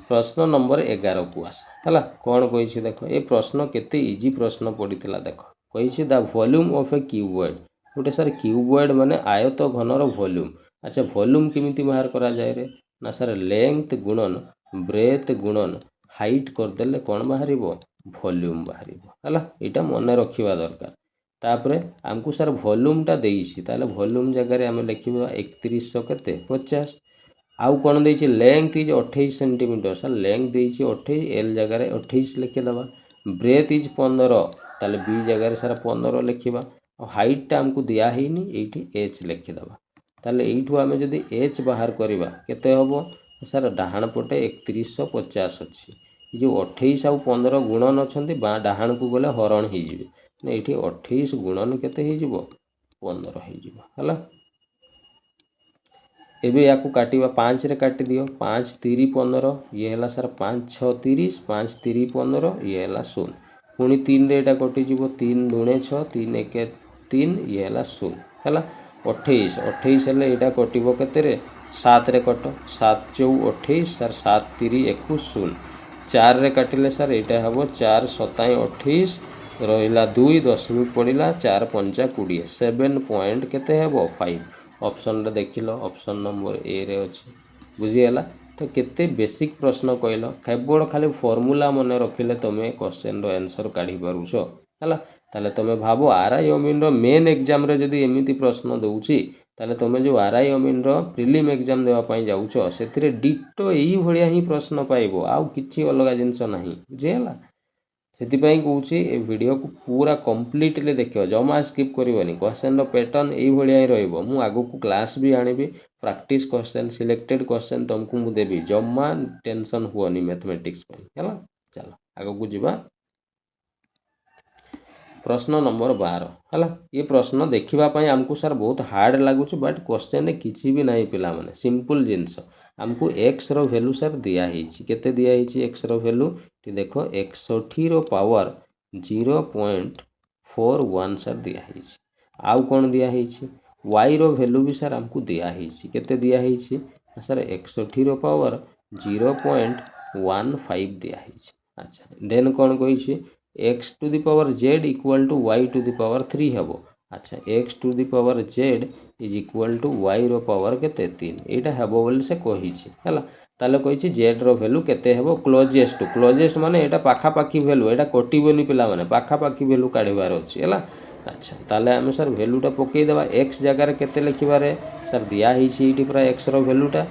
प्रश्न नंबर 11 को आस हला कोन कहिछि देखो ए प्रश्न केते इजी प्रश्न पडितला देखो कहिछि the volume of a cuboid गोटे सर क्यूबॉइड माने आयत घनर वॉल्यूम अच्छा वॉल्यूम केमिति बाहर करा जाय रे ना सर लेंथ गुणन ब्रेथ गुणन हाइट कर देले कोन बाहरिबो वॉल्यूम बाहरिबो हला एटा मन रखिबा दरकार तापरे हमकु सर वॉल्यूम टा देइछि ताले वॉल्यूम जगह रे हम लिखिबा 3100 केते 50 आउ कोन देइछि length is 28 centimetre sir length देइछि 28 एल जगह रे 28 लिखि दबा ब्रेथ इज 15 ताले बी जगह रे सर 15 लिखिबा हाइट टा हमकु दिया हिनी एठी एच लिखि दबा ताले एठू आमे जदी एच बाहर करिबा केते होबो सर डाहाण पटे 3150 अछि जो 28 आउ 15 गुणन अछंती बा डाहाण को गले हरण ही जिवे ने एठी 28 गुणन केते ही जिवो 15 ही जिवो हला एबे याकू काटिबा 5 रे काटि दियो 5 3 15 ये हला सर 5 6 30 5 3 15 ये हला 0 पुनी 3 रे एटा कटि जिवो 3 दुणे 6 3 1 3 ये हला 0 हला 28 28 हेले एटा कटिबो केते रे 7 रे कट 7 4 28 सर 7 3 21 0 4 रे काटिले सर एटा हबो 4 7 28 रहिला 2 10 मिनिट पड़िला 4 5 20 7 पॉइंट केते हेबो 5 ऑप्शन रे देखिलो ऑप्शन नंबर ए रे अछि बुझी गेला तो केते बेसिक प्रश्न कहलो केवल खाली फार्मूला मन रखिले तमे क्वेश्चन रो आंसर काढी पारुछो हला ताले तमे भाबो आरआई अमीन रो मेन एग्जाम रे जदी एमिति प्रश्न दउची ताले तमे जो आरआई अमीन रो प्रीलिम एग्जाम देवा पई जाउछो सेथिरे डिटो एही भलिया ही प्रश्न पाइबो आउ किछि अलगा जिंस नाही बुझेला सेतिपई कहूची ए वीडियो को पूरा कंप्लीटली देखियो जमा स्किप करिवनी क्वेश्चन रो पैटर्न एही भलिया ही रहइबो मु आगो को क्लास भी आनिबी प्रैक्टिस क्वेश्चन सिलेक्टेड क्वेश्चन तुमको मु देबी जमा टेंशन हुअनी मैथमेटिक्स पई हला चलो आगो को जिबा प्रश्न नंबर 12 हला ये प्रश्न देखिबा पई हमको सर बहुत हार्ड लागुछ बट क्वेश्चन ने किछि भी नाही पिला माने सिंपल जिंस हमको x रो वैल्यू सर दिया हिची केते दिया हिची x रो वैल्यू टी देखो 61 रो पावर 0.41 सर दिया हिची आउ कोन दिया हिची y रो वैल्यू भी सर हमको दिया हिची केते दिया हिची सर 61 रो पावर 0.15 दिया हिची अच्छा देन कोन कहिची x to the power z equal to y to the power 3 हेबो अच्छा x to the power z is equal to y रो पावर केते 3 एटा हेबो बोल से कहिची हला ताले कहिची z रो वैल्यू केते हेबो क्लोजेस्ट माने एटा पाखा पाखी वैल्यू एटा कटिबोनी पिला माने पाखा पाखी वैल्यू काढिबार अछि हला अच्छा ताले हम सर वैल्यू टा पकेई देबा x जगह रे केते लिखिबारे सर दिया हिची इटी पूरा x रो वैल्यू टा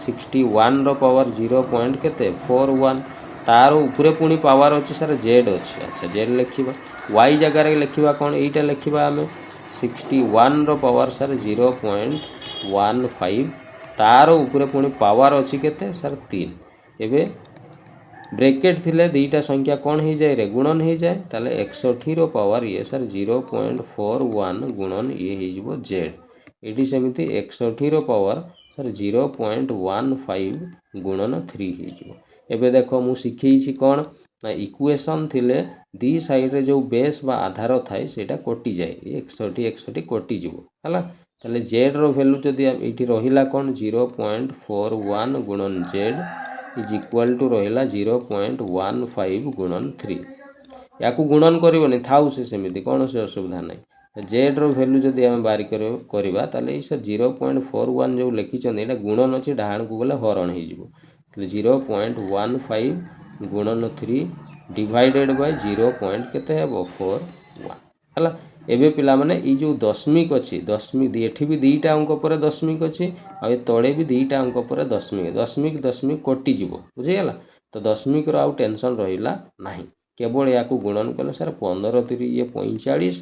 61 रो पावर 0 पॉइंट केते 41 तार ऊपर पुणी पावर अच्छे सर जेड अच्छे अच्छा जेड लिखा वाई जगार लिखा कौन यहीटा लिखा आम 61 रो पावर सर 0.15 तार ऊपर पुणी पावर अच्छी केते सर 3 एबे ब्रेकेट थिले दुईटा संख्या कौन हो जाए रे गुणन हो जाए ताले 61 रो पावर ये सर 0.41 गुणन ये हो जेड ये सेमती 61 रो पावर सर 0.15 गुणन 3 हो एबे देखो मु शिखई कौन ना इक्वेशन थिले दी साइड रे जो बेस बा आधार थाए सेटा कटि जाए 61 कटि जीवो हला ताले जेड रो वैल्यू जदी एठी रहिला कौन 0.41 गुणन जेड इज इक्वल टू रहिला 0.15 गुणन 3 या गुणन करबनी थाउ से सेमिति कौन से असुविधा नहीं जेड रो वैल्यू जदी हम बारी करबा ताले इस 0.41 जो लिखि छन एटा गुणन अछि डाहन को गले हरण हे जिवो ताले 0.15 गुणन 3 डिवाइडेड बाय 0. केते हेबो 41 हला एबे पिला माने ई जो दशमिक अछि दशमिक एठी भी दुईटा अंक पर दशमिक अछि आ ए तळे भी दुईटा अंक पर दशमिक दशमिक दशमिक कटि जीवो बुझी गला तो दशमिक रो आउ टेंशन रहिला नाही केवल या को गुणन कले सर 15 3 ये 45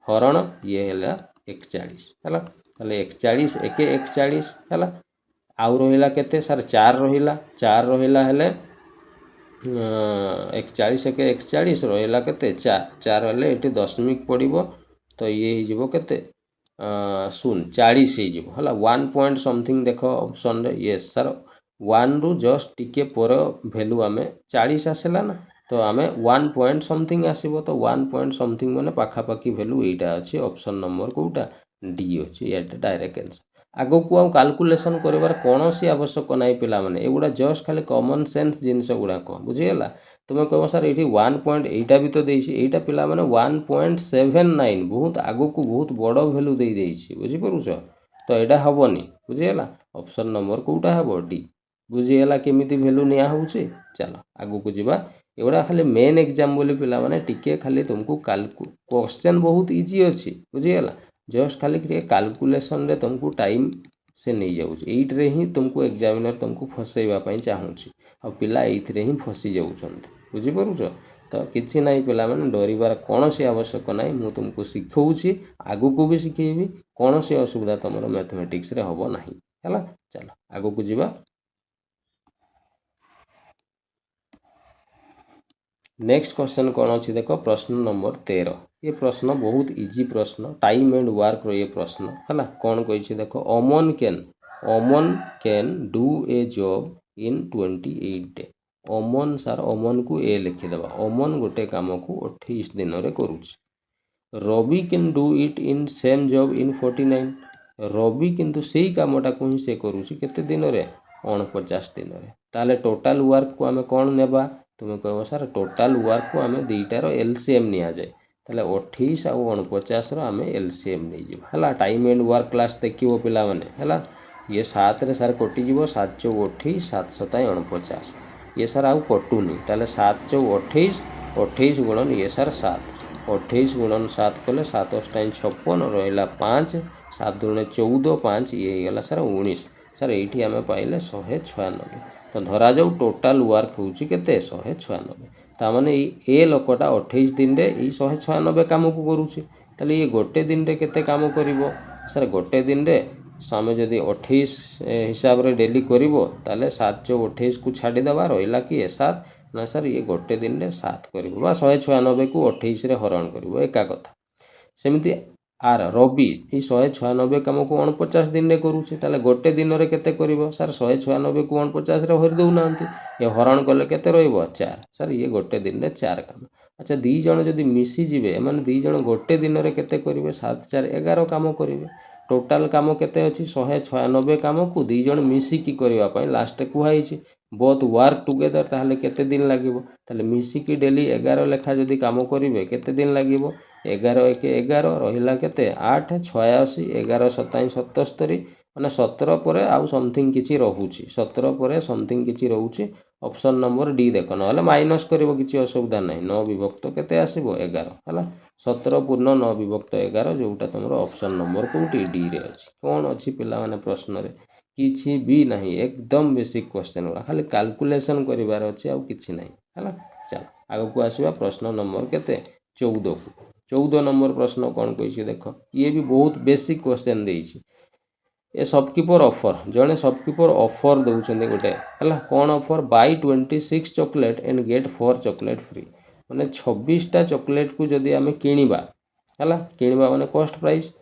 हरण ये हैला 41 हला ताले 41 1 41 हला आउ रहिला केते सर 4 रहिला हेले 41 1 41 रहिला केते 4 4 हेले एठी दशमिक पड़िबो तो ये हिजबो केते 40 हिजबो हला 1 पॉइंट समथिंग देखो ऑप्शन रे यस सर 1 रु जस्ट टिके पर वैल्यू आमे 40 आसेला ना तो आमे 1 पॉइंट समथिंग आसीबो तो 1 पॉइंट समथिंग माने पाखा पाखी वैल्यू एटा अछि ऑप्शन नंबर कोटा डी अछि एटा डायरेक्ट आंसर आगो को आउ कैलकुलेशन करबार कोनोसी आवश्यक नाही पिला माने एगुडा जस्ट खाली कॉमन सेंस जिंस गुडा को बुझी गेला तुम कह सर ये 1 पॉइंट एटा भी तो देछि एटा पिला माने 1.79 बहुत आगो को बहुत बड़ वैल्यू दे देछि बुझी परुछ तो एटा हबनी बुझी गेला ऑप्शन नंबर कोटा हबो डी बुझी गेला केमिति वैल्यू निया होउछि चलो आगो को जिबा एगुडा खाली मेन एग्जाम बोली पिला माने टिके खाली तुमको क्वेश्चन बहुत इजी अछि बुझी गेला जस्ट खाली कैलकुलेशन रे तुमको टाइम से नहीं जाउछि एट रे ही तुमको एग्जामिनर तुमको फसेइबा पई चाहूछि आ पिला एथ रे ही फसी जाउछंत बुझी परुछ तो किछि नाही पिला माने डरिबार कोनोसी आवश्यक नाही मु तुमको सिखौछि आगु को भी सिखेबी कोनोसी असुविधा तमरो मैथमेटिक्स रे हबो नाही हला चलो आगु को जिबा नेक्स्ट क्वेश्चन कौन अच्छी देख प्रश्न नंबर 13 ये प्रश्न बहुत इजी प्रश्न टाइम एंड वर्क रो ये प्रश्न है कौन कही देख Aman can do a job in 28 day Aman sir Aman को ए लिखिदेवा अमन गोटे काम को 28 दिन रे करुछि Ravi can do it in same job in 49 Ravi किंतु सेही कामटा को ही से करुछि केते दिन रे 49 दिन रे ताले टोटल वर्क को आमे कौन नेबा तुम कह सर टोटाल वर्क को आम दुईटार एलसीएम नि जाए ताले 28 आउ 49 आम एलसीएम नहीं है टाइम एंड वर्क क्लास देखिए पिला माने है ये 7 रे सर कटिज 7 चौ 28 7 7 49 ये सर आउ कटुनी ताले 7 चौ 28 28 गुणन ये सर 7 28 गुणन 7 कले 7 8 56 रहा 5 7 दुणे 14 5 ये गला सर 19 सर ये आम पाइले 196 तो धरा जाऊ टोटाल वर्क होउछि केते 196 ता माने ए लोकटा 28 दिन रे ई 196 काम को करूछि ताले ये गोटे दिन रे केते काम करिवो सर गोटे दिन रे सामे जदी 28 हिसाब रे डेली करिवो ताले 7 चौ 28 को छाडी दबा रहिला कि 7 ना सर ये गोटे दिन रे 7 करिवो बा 196 को 28 रे हरण करिवो एका कथा सेमिति आर रवि ये 196 काम को 49 दिन रे करूछि ताले गोटे दिन रे केते करिवो सर 196 को 49 रे हरि दउ नांती ये हरण कले केते रहइबो 4 सर ये गोटे दिन रे 4 काम अच्छा दी जण जदी मिसी जिवे माने दी जण गोटे दिन रे केते करिवे 7 4 11 काम करिवे टोटाल काम केते अछि 196 काम को दी जण मिसी की करबा पई लास्ट कुहाई छी बोथ वर्क टुगेदर ताहले केते दिन लागिवो ताहले मिसी की डेली 11 लेखा जदी काम करिवे केते दिन लागिवो 11 1 11 रहिला केते 8 86 11 27 77 माने 17 परे आउ समथिंग किछि रहूछि 17 परे समथिंग किछि रहूछि ऑप्शन नंबर डी देख नहले माइनस करिवो किछि असुविधा नाही 9 विभक्त केते आसीबो 11 हला 17 पूर्ण 9 विभक्त 11 जोटा तुमरो ऑप्शन नंबर कोठी डी रे अछि कोन अछि पिला माने प्रश्न रे किछि भी नाही एकदम बेसिक क्वेश्चन खाली कैलकुलेशन करिवार अछि आउ किछि नाही हला चल आगो को आसीबा प्रश्न नंबर केते 14 को 14 नंबर प्रश्न कौन कही देख ये भी बहुत बेसिक क्वेश्चन देछि ए शॉपकीपर ऑफर जड़े शॉपकीपर ऑफर दौरान गोटे है कौन offer buy 26 chocolate and get 4 chocolate free माने 26टा चॉकलेट को जदि आम किणवा है किणवा माने कॉस्ट प्राइस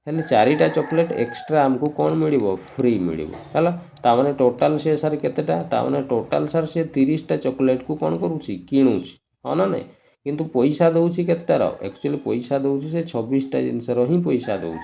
हेल्ले 4टा चॉकलेट एक्स्ट्रा आमको कौन मिल फ्री मिल है ताने टोटाल सी सार केतेटा ताने टोटाल सार सी 30टा चॉकलेट को कौन करुच्ची किणुची हाँ ना नहीं किंतु पैसा दौर केतार एक्चुअली पैसा दौर से 26टा जिनसर ही पैसा दौर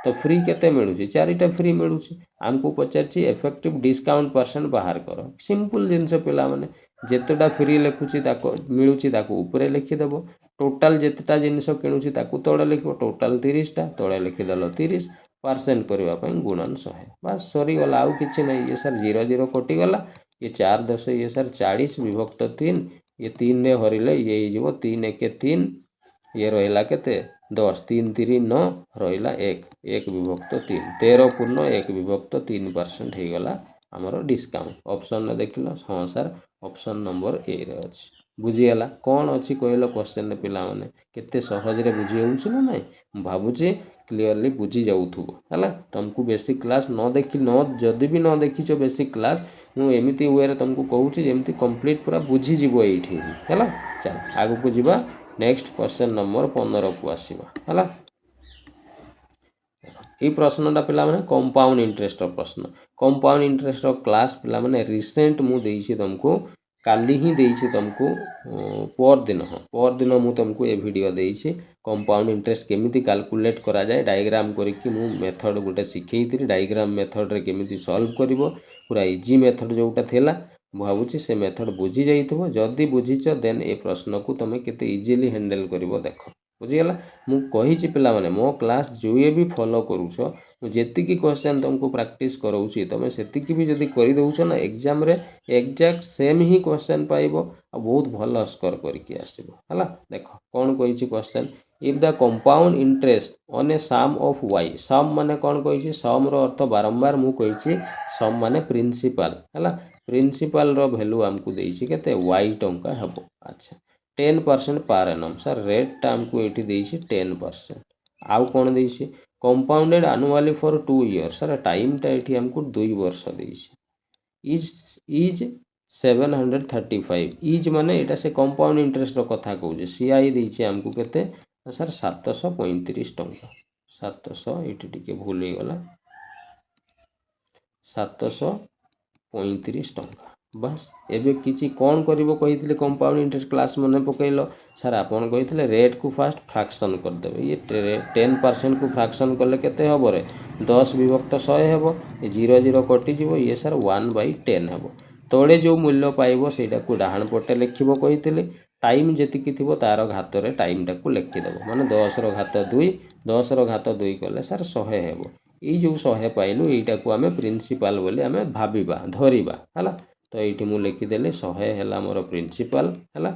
तो फ्री केते मिलूँ 4टा फ्री मिलूँ आमको पचार इफेक्टिव डिस्काउंट परसेंट बाहर कर सिंपल जिनस पिला माने जेतेटा फ्री लिखुची मिलूँ ऊपर लिखिदेव टोटाल जेतेटा जिनस किणुची तले लिख टोटाल 30टा तले लिखिदेल 30% करने गुणन 100 बस सरीगला आउ कि ना ये सर 0 0 कटिगला ये 4 10 ये सर 40 विभक्त 3 ये 3 रे हरिले ये 3 1 3 ये रहा केते 10 3 3 9 रहा 1 विभक्त 3 13 पूर्ण 1 विभक्त 3% हो गला आमर डिस्काउंट ऑप्शन ने देख लो हाँ सर ऑप्शन नंबर ए रे अच्छी बुझीगला कौन अच्छी कहल क्वेश्चन पिला माने केते सहज रे बुझी होउछ ना नहीं भावुचे क्लीयरली बुझी जाउथुबो हला तुमको बेसिक क्लास न देखि न जदि भी न देखिछो बेसिक क्लास मु एमिति वे रे तुमको कहूची जेमति कंप्लीट पूरा बुझी जीवो एठी हला चल आगु को जीवा नेक्स्ट क्वेश्चन नंबर 15 को आसीबा हला ये प्रश्नटा पिला माने कंपाउंड इंटरेस्ट प्रश्न कंपाउंड इंटरेस्ट क्लास पिला माने रिसेंट मु देइछि तुमको काली ही देइछि तुमको पर दिन मु तुमको ये वीडियो देइछि कंपाउंड इंटरेस्ट केमिति कैलकुलेट करा जाए डायग्राम करके मु मेथड गोटे शिखेइथिरि डायग्राम मेथड रे केमिति सॉल्व करिवो पूरा इजी मेथड जोटा थिला भावुची से मेथड बुझी जाइथिबो जदी बुझीच देन ए प्रश्न को तुम केते इजीली हैंडल करिवो देखो बुझीगला मु कहिछि पिला माने मो क्लास जो ये भी फॉलो करूछ मु जेतिकी क्वेश्चन तुमको प्रैक्टिस कराउछि तमे सेतिकी भी जदी करि दउछ ना एग्जाम रे एग्जैक्ट सेम ही क्वेश्चन पाइबो आ बहुत भल स्कोर करके आसीबो हला देखो कोन कहिछि question if the compound interest on a sum of y sum माने कोन कहिछि सम रो अर्थ बारंबार मु कहिछि सम माने प्रिंसिपल हला प्रिंसिपल रो वैल्यू हमको देइछि केते y टंका हबो अच्छा 10% पर एनम सर रेट हमको एठी देइछि 10% आउ कोन देइछि compounded annually for 2 years sir time टा एठी हमको 2 वर्ष देइछि इज 735 इज माने एटा से कंपाउंड इंटरेस्ट रो कथा कहूजे सीआई देइछि हमको केते सर 735 टंका 700 एठी टिके भूल हे गला 735 टंका बस एबे किछि कोन करिवो कहिथिले कंपाउंड इंटरेस्ट क्लास मने पकैलो सर आपन कहिथिले रेट को फास्ट फ्रैक्शन कर देबे ये 10% को फ्रैक्शन करले केते हबो रे 10 विभक्त 100 हेबो 0 0 कटि जीवो ये सर 1/10 हेबो तळे जो मूल्य पाइबो सेटा को डाहण पटे लिखिबो कहिथिले टाइम जेतिकी थिबो तार घात रे टाइम टा को लिखि देबो माने 10 रो घात 2 10 रो घात 2 कले सर 100 हेबो ये जो 100 पाइलु एटा को आमे प्रिंसिपल बोली आमे भाबिबा धरिबा हला तो ये मुझे लिखिदेली 100 है मोर प्रिंसिपल है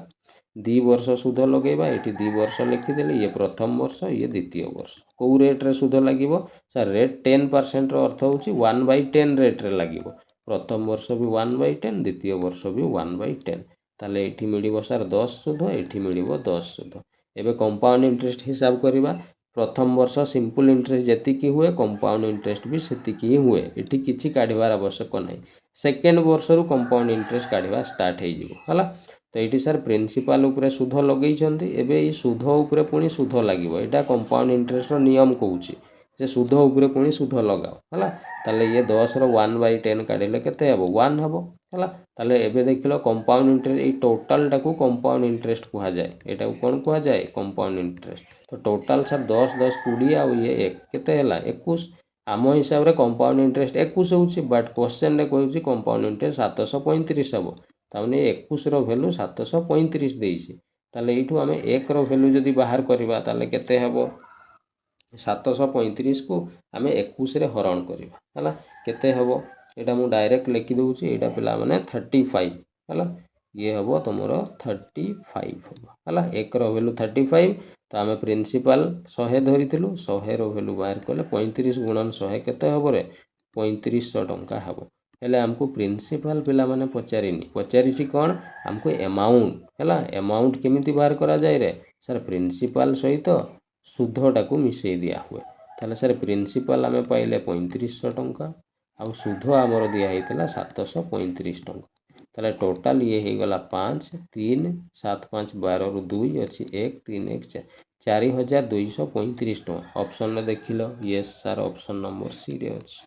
2 वर्ष सुध लगेबा ये 2 वर्ष लिखिदेली ये प्रथम वर्ष ये द्वितीय वर्ष कौ रेट रे सुध लगे सर रेट 10% अर्थ हूँ 1/10 रेट रे लगे प्रथम वर्ष भी 1/10 द्वितीय वर्ष भी 1/10 ताले ये मिल सर 10 सुध ये मिल 10 सुध एवं कंपाउंड इंटरेस्ट हिसाब करवा प्रथम वर्ष सिंपल इंटरेस्ट जेतिकी हुए कंपाउंड इंटरेस्ट भी सेतिकी ही हुए ये किसी काढ़ार आवश्यक नहीं सेकेंड वर्ष रु कंपाउंड इंटरेस्ट काढ़ा स्टार्ट हो तो ये सर प्रिंसिपल उपरे सुध लगे एबे ये सुध उपरे पुणी सुध लगे यहाँ कंपाउंड इंटरेस्ट नियम कहूँ जे सुध उपरे पुणी सुध लगाओ है ताले ये 10 रो 1/10 काढ़ले केते हेबो 1 हेबो है ताले एबे देखिलो कंपाउंड इंटरेस्ट ये टोटल टाकू कंपाउंड इंटरेस्ट कहा जाए एटा कोन कहा जाए कंपाउंड इंटरेस्ट तो टोटल सर 10 10 20 आ ये 1 केते हला 21 आम हिसाब रे कंपाउंड इंटरेस्ट 21 होउची बट क्वेश्चन रे कहूची कंपाउंड इंटरेस्ट 735 हेबो ताने 21 रो वैल्यू 735 देइची ताले एठू आमे 1 रो वैल्यू जदी बाहर करबा ताले केते हेबो 735 को आमे 21 रे हरण करबा हला केते हेबो एटा मु डायरेक्ट लिखि दउची एटा पिला माने 35 हला ये हेबो तमरो 35 हेबो हला 1 रो वैल्यू 35 तो आमे प्रिंसिपल 100 धरिथिलु 100 रो वैल्यू बाहर कले 35 गुणन 100 केते हेबो रे 3500 टंका हेबो हेले हमको प्रिंसिपल पिला माने पचारिसी कौन हमको अमाउंट है अमाउंट केमिति बाहर करा जाए रे सर प्रिंसिपल सहित सुधटा को मिसई दिया हुए ताले सर प्रिंसिपल आम पाइले 3500 टंका आउ सुध आमर दिखाई 735 टंका ताले टोटाल ये हो गला 5 3 7 5 12 रु 2 अच्छी 1 3 1 4235 टंका ऑप्शन में देखिल yes sir option number C रे अच्छी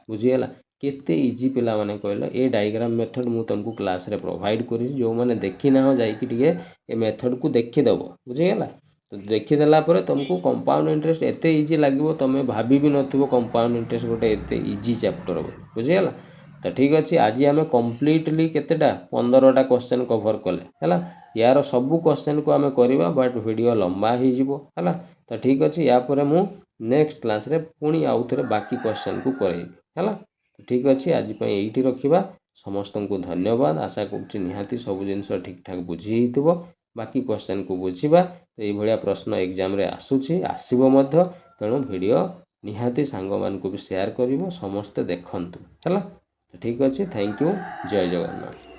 बुझीगला केते इजी पिला माने कहला ए डायग्राम मेथड मु तुमको क्लास रे प्रोवाइड करी जो माने देखि ना हो जाई कि टिके ए मेथड को देखि दबो बुझीगला तो देखि देला पर तुमको कंपाउंड इंटरेस्ट एते इजी लागिवो तमे भाबी भी नथिबो कंपाउंड इंटरेस्ट गोटे एते इजी चैप्टर हो बुझीगला तो ठीक अच्छे आज आम कम्प्लीटली केतेटा 15टा क्वेश्चन कवर कले है यार सबू क्वेश्चन को आम करवा बट वीडियो लंबा हो तो ठीक अच्छे यापर मु नेक्स्ट क्लास रे पुणी आउ थे बाकी क्वेश्चन को करैबी है ठीक अच्छे आज ये रखा समस्त को धन्यवाद आशा कर निहाती सब जिन ठीक ठाक बुझी बाकी क्वेश्चन को बुझा तो ये प्रश्न एग्जाम रे आसुची तेणु वीडियो निहाती सांग मान को भी शेयर कर समस्ते देखंतु है ठीक अच्छे थैंक यू जय जगन्नाथ।